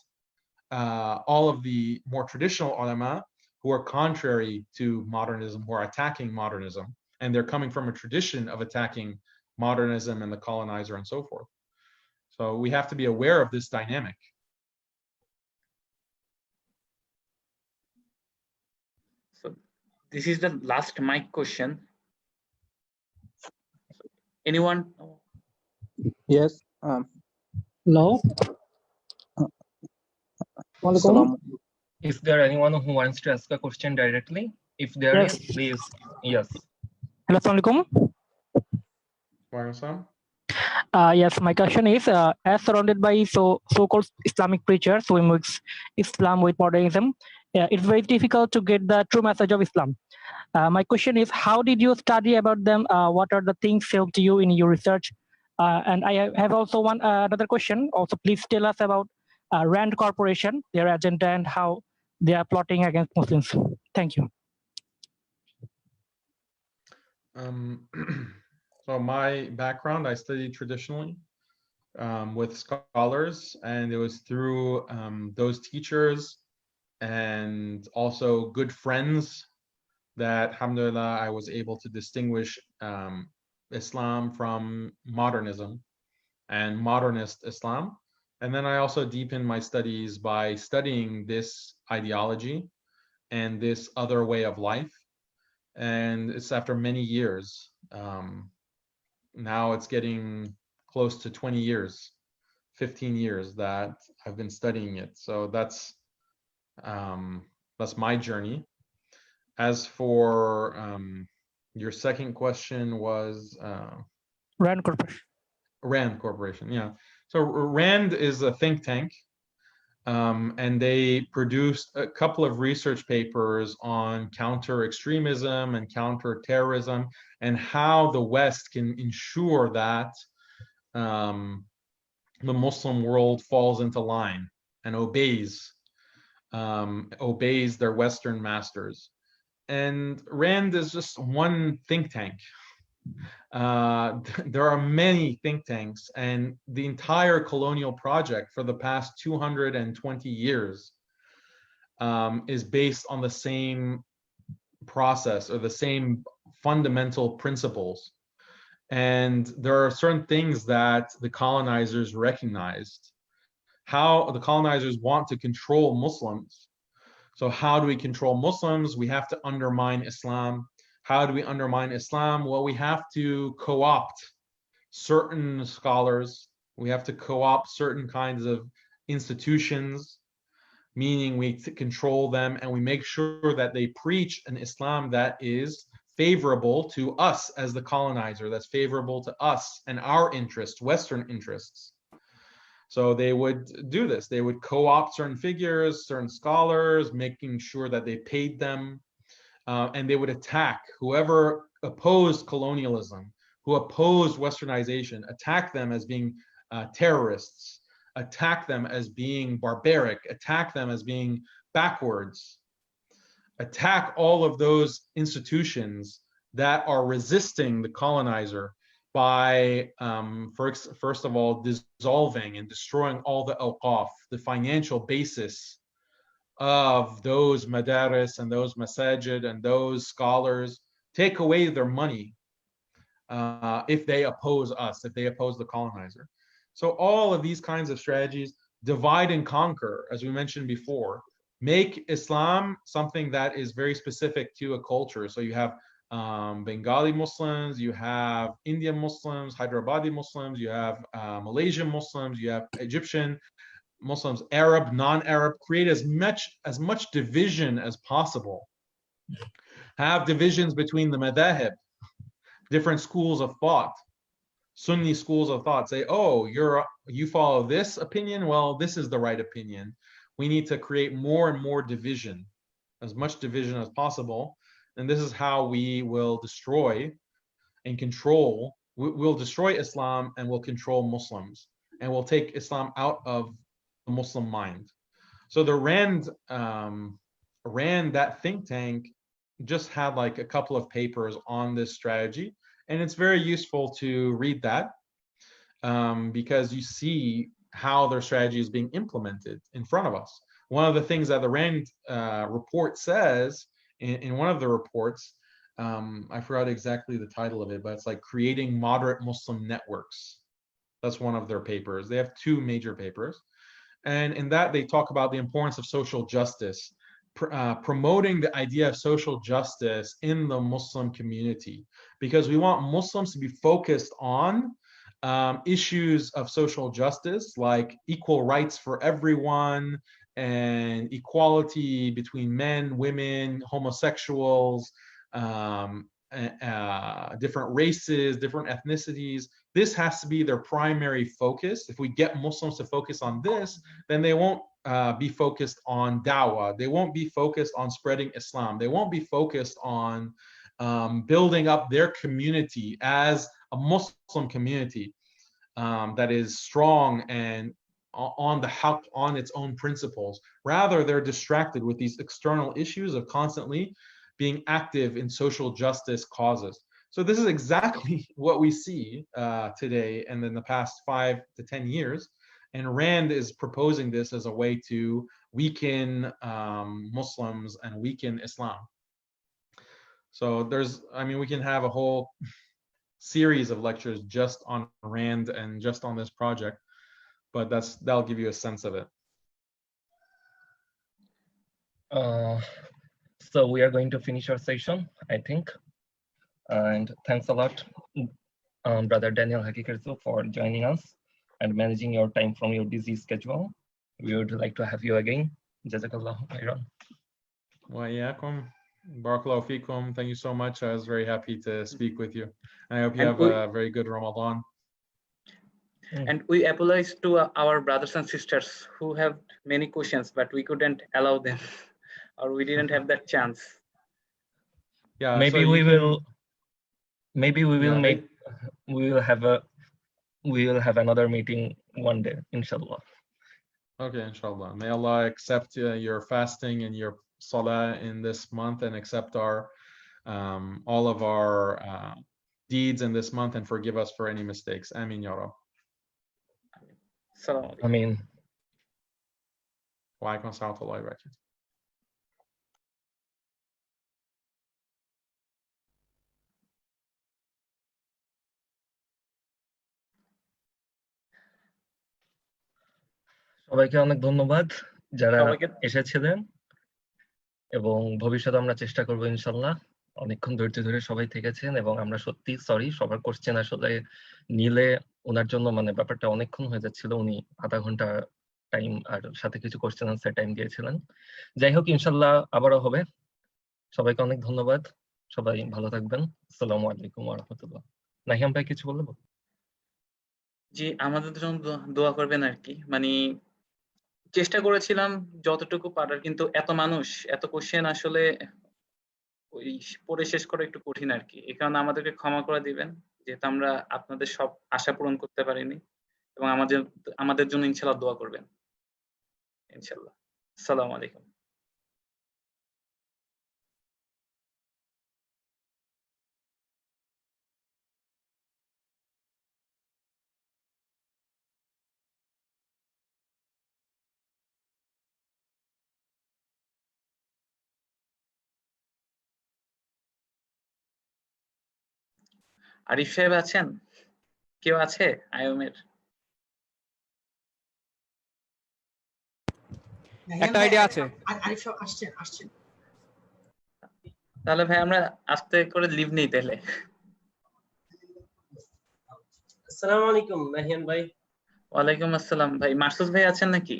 all of the more traditional ulama who are contrary to modernism, who are attacking modernism, and they're coming from a tradition of attacking modernism and the colonizer and so forth. So we have to be aware of this dynamic. So this is the last mic question. Anyone? Yes. Hello. Salam. Is there anyone who wants to ask a question directly? If there is, please. Yes. Hello, Assalamualaikum. Yes, my question is, as surrounded by so-called Islamic preachers who mix Islam with modernism, it's very difficult to get the true message of Islam. My question is, how did you study about them? What are the things helped you in your research? And I have also another question. Also, please tell us about Rand Corporation, their agenda, and how they are plotting against Muslims. Thank you. So my background, I studied traditionally with scholars, and it was through those teachers and also good friends that, alhamdulillah, I was able to distinguish Islam from modernism and modernist Islam. And then I also deepened my studies by studying this ideology and this other way of life. And it's after many years. Now it's getting close to 20 years, 15 years that I've been studying it. So that's my journey. As for your second question was Rand Corporation. Rand Corporation, yeah. So Rand is a think tank, and they produced a couple of research papers on counter extremism and counter terrorism and how the West can ensure that the Muslim world falls into line and obeys their Western masters. And Rand is just one think tank. There are many think tanks, and the entire colonial project for the past 220 years is based on the same process or the same fundamental principles. And there are certain things that the colonizers recognized. How the colonizers want to control Muslims. So how do we control Muslims? We have to undermine Islam. How do we undermine Islam? Well, we have to co-opt certain scholars. We have to co-opt certain kinds of institutions, meaning we control them, and we make sure that they preach an Islam that is favorable to us as the colonizer, that's favorable to us and our interests, Western interests. So they would do this. They would co-opt certain figures, certain scholars, making sure that they paid them, and they would attack whoever opposed colonialism, who opposed Westernization, attack them as being terrorists, attack them as being barbaric, attack them as being backwards, attack all of those institutions that are resisting the colonizer by, first of all, dissolving and destroying all the awqaf, the financial basis of those madaris and those masajid and those scholars, take away their money if they oppose us, if they oppose the colonizer. So all of these kinds of strategies, divide and conquer, as we mentioned before, make Islam something that is very specific to a culture. So you have Bengali Muslims, you have Indian Muslims, Hyderabadi Muslims, you have Malaysian Muslims, you have Egyptian Muslims, Arab, non-Arab. Create as much division as possible. Have divisions between the madhahib, different schools of thought, Sunni schools of thought. Say, oh, you follow this opinion, well, this is the right opinion. We need to create more and more division, as much division as possible. And this is how we will destroy and control. We'll destroy Islam and we'll control Muslims, and we'll take Islam out of the Muslim mind. So the Rand, that think tank, just had like a couple of papers on this strategy, and it's very useful to read that because you see how their strategy is being implemented in front of us. One of the things that the Rand report says in one of the reports, I forgot exactly the title of it, but it's like creating moderate Muslim networks. That's one of their papers. They have two major papers. And in that, they talk about the importance of social justice, promoting the idea of social justice in the Muslim community, because we want Muslims to be focused on issues of social justice, like equal rights for everyone and equality between men, women, homosexuals, different races, different ethnicities. This has to be their primary focus. If we get Muslims to focus on this, then they won't be focused on dawah. They won't be focused on spreading Islam. They won't be focused on building up their community as a Muslim community that is strong and on the haqq, on its own principles. Rather, they're distracted with these external issues of constantly being active in social justice causes. So this is exactly what we see today and in the past 5 to 10 years. And Rand is proposing this as a way to weaken Muslims and weaken Islam. So we can have a whole series of lectures just on Rand and just on this project, but that'll give you a sense of it. So we are going to finish our session, I think. And thanks a lot, Brother Daniel Hakikirsu, for joining us and managing your time from your busy schedule. We would like to have you again. Jazakallah khairan. Wa iyyakum. Barakallahu feekum. Thank you so much. I was very happy to speak with you. I hope you have a very good Ramadan. And we apologize to our brothers and sisters who have many questions, but we couldn't allow them, or we didn't have that chance. Yeah, maybe so we will. can, Maybe we will yeah, make. We will have another meeting one day, inshallah. Okay, inshallah. May Allah accept your fasting and your salah in this month, and accept our all of our deeds in this month, and forgive us for any mistakes. Ameen ya Rab. Ameen. Wa alaikum assalam wa rahmatullahi wa barakatuh. সবাইকে অনেক ধন্যবাদ যারা এসেছিলেন, এবং ভবিষ্যতে আমরা চেষ্টা করব ইনশাল্লাহ। অনেকক্ষণ ধৈর্য ধরে সবাই থেকেছেন, এবং আমরা সত্যি সরি, সবার কোশ্চেন আসলে নিলে ওনার জন্য মানে ব্যাপারটা অনেকক্ষণ হয়ে যাচ্ছিল। উনি আধা ঘন্টা টাইম আর সাথে কিছু কোশ্চেন আনসার টাইম দিয়েছিলেন। যাই হোক, ইনশাল্লাহ আবারও হবে। সবাইকে অনেক ধন্যবাদ, সবাই ভালো থাকবেন। আসসালামু আলাইকুম ওয়া রাহমাতুল্লাহ। নাহিয়াম ভাই কিছু বলবো? জি, আমাদের জন্য দোয়া করবেন আর কি। মানে চেষ্টা করেছিলাম যতটুকু পারার, কিন্তু এত মানুষ, এত কোশ্চেন আসলে ওই পড়ে শেষ করা একটু কঠিন আর কি। এই কারণে আমাদেরকে ক্ষমা করে দিবেন, যেহেতু আমরা আপনাদের সব আশা পূরণ করতে পারিনি, এবং আমাদের জন্য ইনশাআল্লাহ দোয়া করবেন ইনশাআল্লাহ। আসসালামু আলাইকুম। আরিফ সাহেব আছেন? কেউ আছে আইএমের? একটা আইডিয়া আছে। আরিফ সাহেব আসছেন। তাহলে ভাই আমরা আস্তে করে লিভ নেই তাহলে। আসসালামু আলাইকুম নাহিয়ান ভাই। ওয়ালাইকুম আসসালাম ভাই। মাসুদ ভাই আছেন নাকি?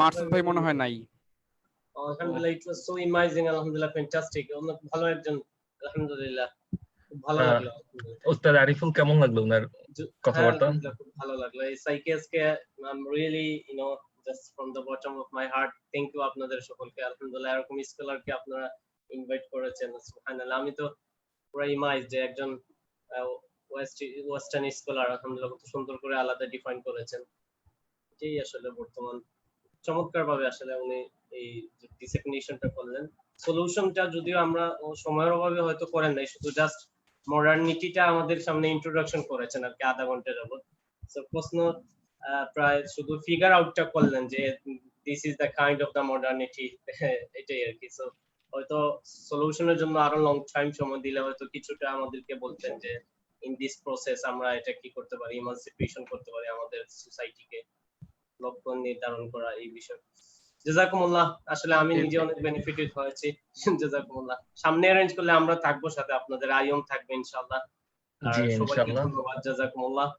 মাসুদ ভাই মনে হয় নাই। আলহামদুলিল্লাহ, it was so amazing, আলহামদুলিল্লাহ, fantastic, অনেক ভালো একজন, আলহামদুলিল্লাহ, খুব ভালো লাগলো। ওস্তাদ আরিফুল কেমন লাগলো ওনার কথাবার্তা? খুব ভালো লাগলো। এই সাইকেস কে I'm really, just from the bottom of my heart, thank you আপনাদের সকলকে। আলহামদুলিল্লাহ, এরকম স্কলারকে আপনারা ইনভাইট করেছেন, সুবহানাল্লাহ। আমি তো পুরো ইমাইজ যে একজন ওয়েস্টার্ন স্কলার আলহামদুলিল্লাহ কত সুন্দর করে আলাদা ডিফাইন করেছেন। এটাই আসলে বর্তমান চমৎকার ভাবে আসলে উনি এই ডিসেফিনিশনটা করলেন। সলিউশনটা যদিও আমরা সময়ের অভাবে হয়তো করেন নাই, শুধু জাস্ট মডার্নিটিটা আমাদের সামনে ইন্ট্রোডাকশন করেছেন আর কি আধা ঘন্টা যাবত। সো প্রশ্ন প্রায় শুধু ফিগার আউটটা করলেন যে this is the kind of the modernity, এটাই আর কি। সো হয়তো সলিউশনের জন্য আরো লং টাইম সময় দিলে হয়তো কিছুটা আমাদেরকে বলতেন যে ইন দিস প্রসেস আমরা এটা কি করতে পারি, ইমানসিপেশন করতে পারি আমাদের সোসাইটিকে, লক্ষ্য নির্ধারণ করা, এই বিষয়। জাযাকুমুল্লাহ। আসলে আমি নিজে অনেক বেনিফিটেড হয়েছি। জাযাকুমুল্লাহ। সামনে অ্যারেঞ্জ করলে আমরা থাকবো সাথে, আপনাদের আইয়ম থাকবে ইনশাআল্লাহ। আর সবাইকে ধন্যবাদ, জাযাকুমুল্লাহ।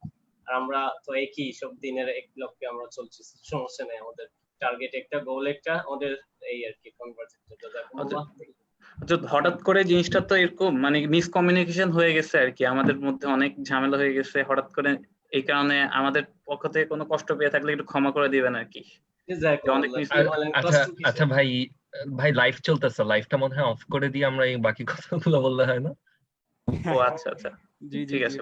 আর আমরা তো একই সব দিনের এক লক্ষ্যে আমরা চলছি, সমস্যা নেই। আমাদের টার্গেট একটা, গোল একটা, আমাদের এই আর কি কনভার্জেন্ট। জাযাকুমুল্লাহ। হঠাৎ করে জিনিসটা তো এরকম মানে মিসকমিউনিকেশন হয়ে গেছে আর কি, আমাদের মধ্যে অনেক ঝামেলা হয়ে গেছে হঠাৎ করে। এই কারণে আমাদের পক্ষ থেকে কোনো কষ্ট পেয়ে থাকলে একটু ক্ষমা করে দিবেন আর কি। আচ্ছা ভাই লাইভ চলতেছে, লাইভটা মনে হয় অফ করে দিয়ে আমরা এই বাকি কথাগুলো বললে হয় না? ও আচ্ছা, ঠিক আছে।